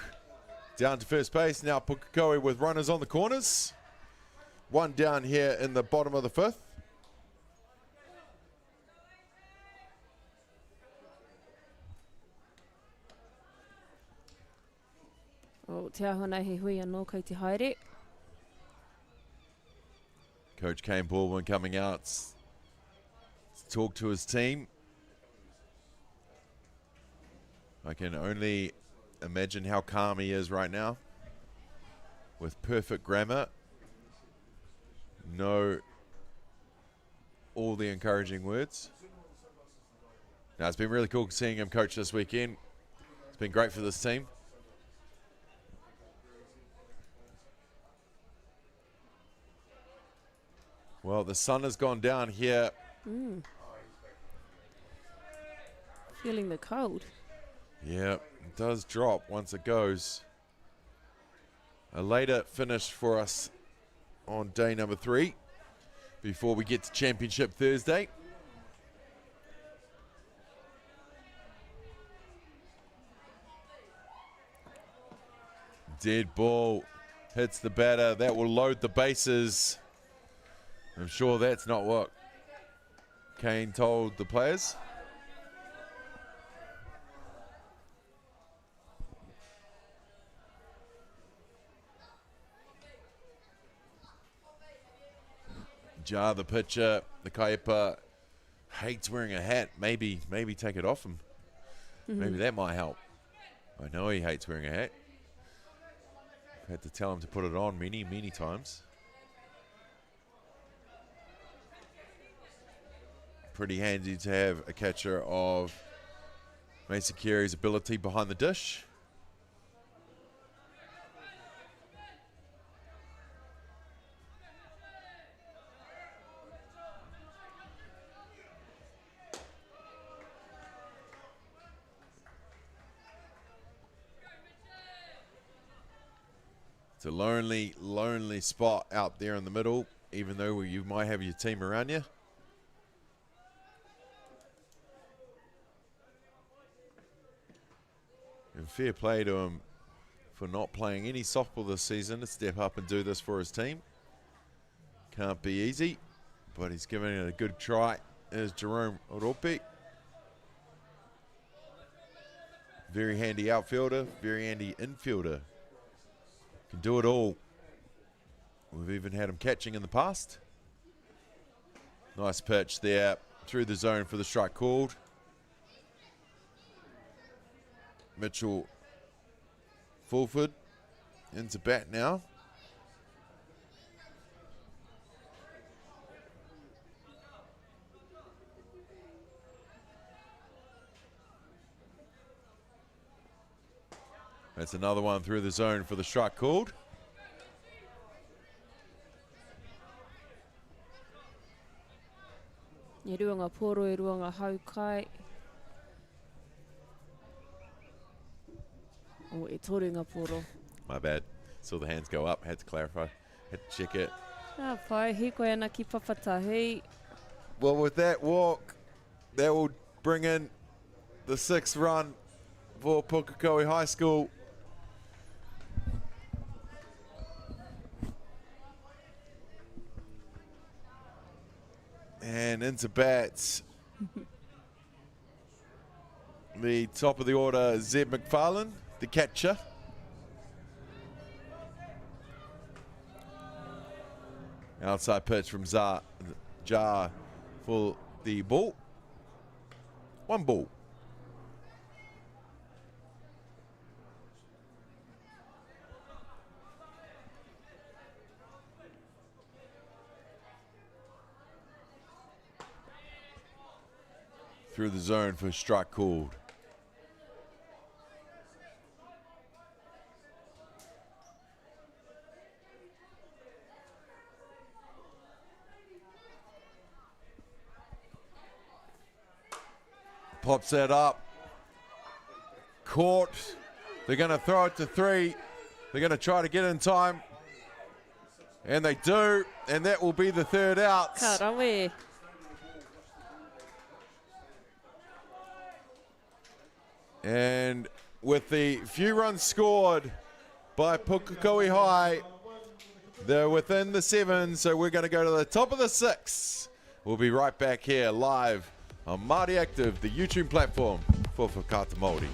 down to first base. Now Pukekohe with runners on the corners. One down here in the bottom of the 5th. O te ahona he hui anō kei te haere. Coach Kane Baldwin coming out to talk to his team. I can only imagine how calm he is right now. With perfect grammar. Know all the encouraging words. Now, it's been really cool seeing him coach this weekend. It's been great for this team. Well, the sun has gone down here. Feeling the cold. Yeah, it does drop once it goes. A later finish for us on day number 3 before we get to Championship Thursday. Dead ball hits the batter. That will load the bases. I'm sure that's not what Kane told the players. Jar, the pitcher, the Kaipa, hates wearing a hat. Maybe take it off him. Maybe that might help. I know he hates wearing a hat. I've had to tell him to put it on many, many times. Pretty handy to have a catcher of Mason Carey's ability behind the dish. It's a lonely, lonely spot out there in the middle, even though you might have your team around you. And fair play to him for not playing any softball this season to step up and do this for his team. Can't be easy, but he's giving it a good try. There's Jerome Oropi. Very handy outfielder, very handy infielder. Can do it all. We've even had him catching in the past. Nice pitch there through the zone for the strike called. Mitchell Fulford into bat now. That's another one through the zone for the strike called. E ruanga poro, e ruanga haukai. O e torenga poro. My bad. Saw the hands go up, had to clarify, had to check it. Ah, pai, hiko ana ki papatahi. Well, with that walk, that will bring in the 6th run for Pukekohe High School. And into bats, the top of the order, Zeb McFarlane, the catcher. Outside pitch from Jar for the ball. 1 ball. Through the zone for a strike called. Pops that up. Caught. They're going to throw it to 3. They're going to try to get in time. And they do. And that will be the 3rd out. Karawe. And with the few runs scored by Pukekohe High, they're within the 7, so we're going to go to the top of the 6. We'll be right back here live on Māori Active, the YouTube platform for Whakaata Māori.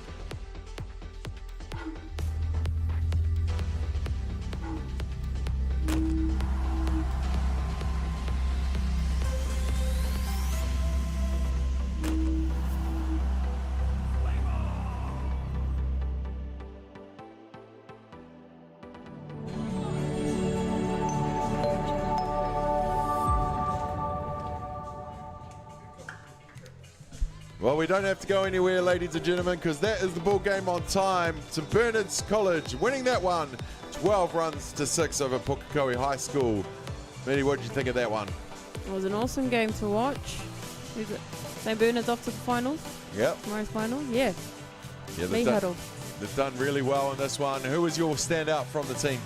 Well, we don't have to go anywhere, ladies and gentlemen, because that is the ball game on time. St Bernard's College winning that one, 12 runs to 6 over Pukekohe High School. Mary, what did you think of that one? It was an awesome game to watch. Is it St Bernard's off to the finals? Yep. Tomorrow's final? Yeah. They've done really well in this one. Who was your standout from the team?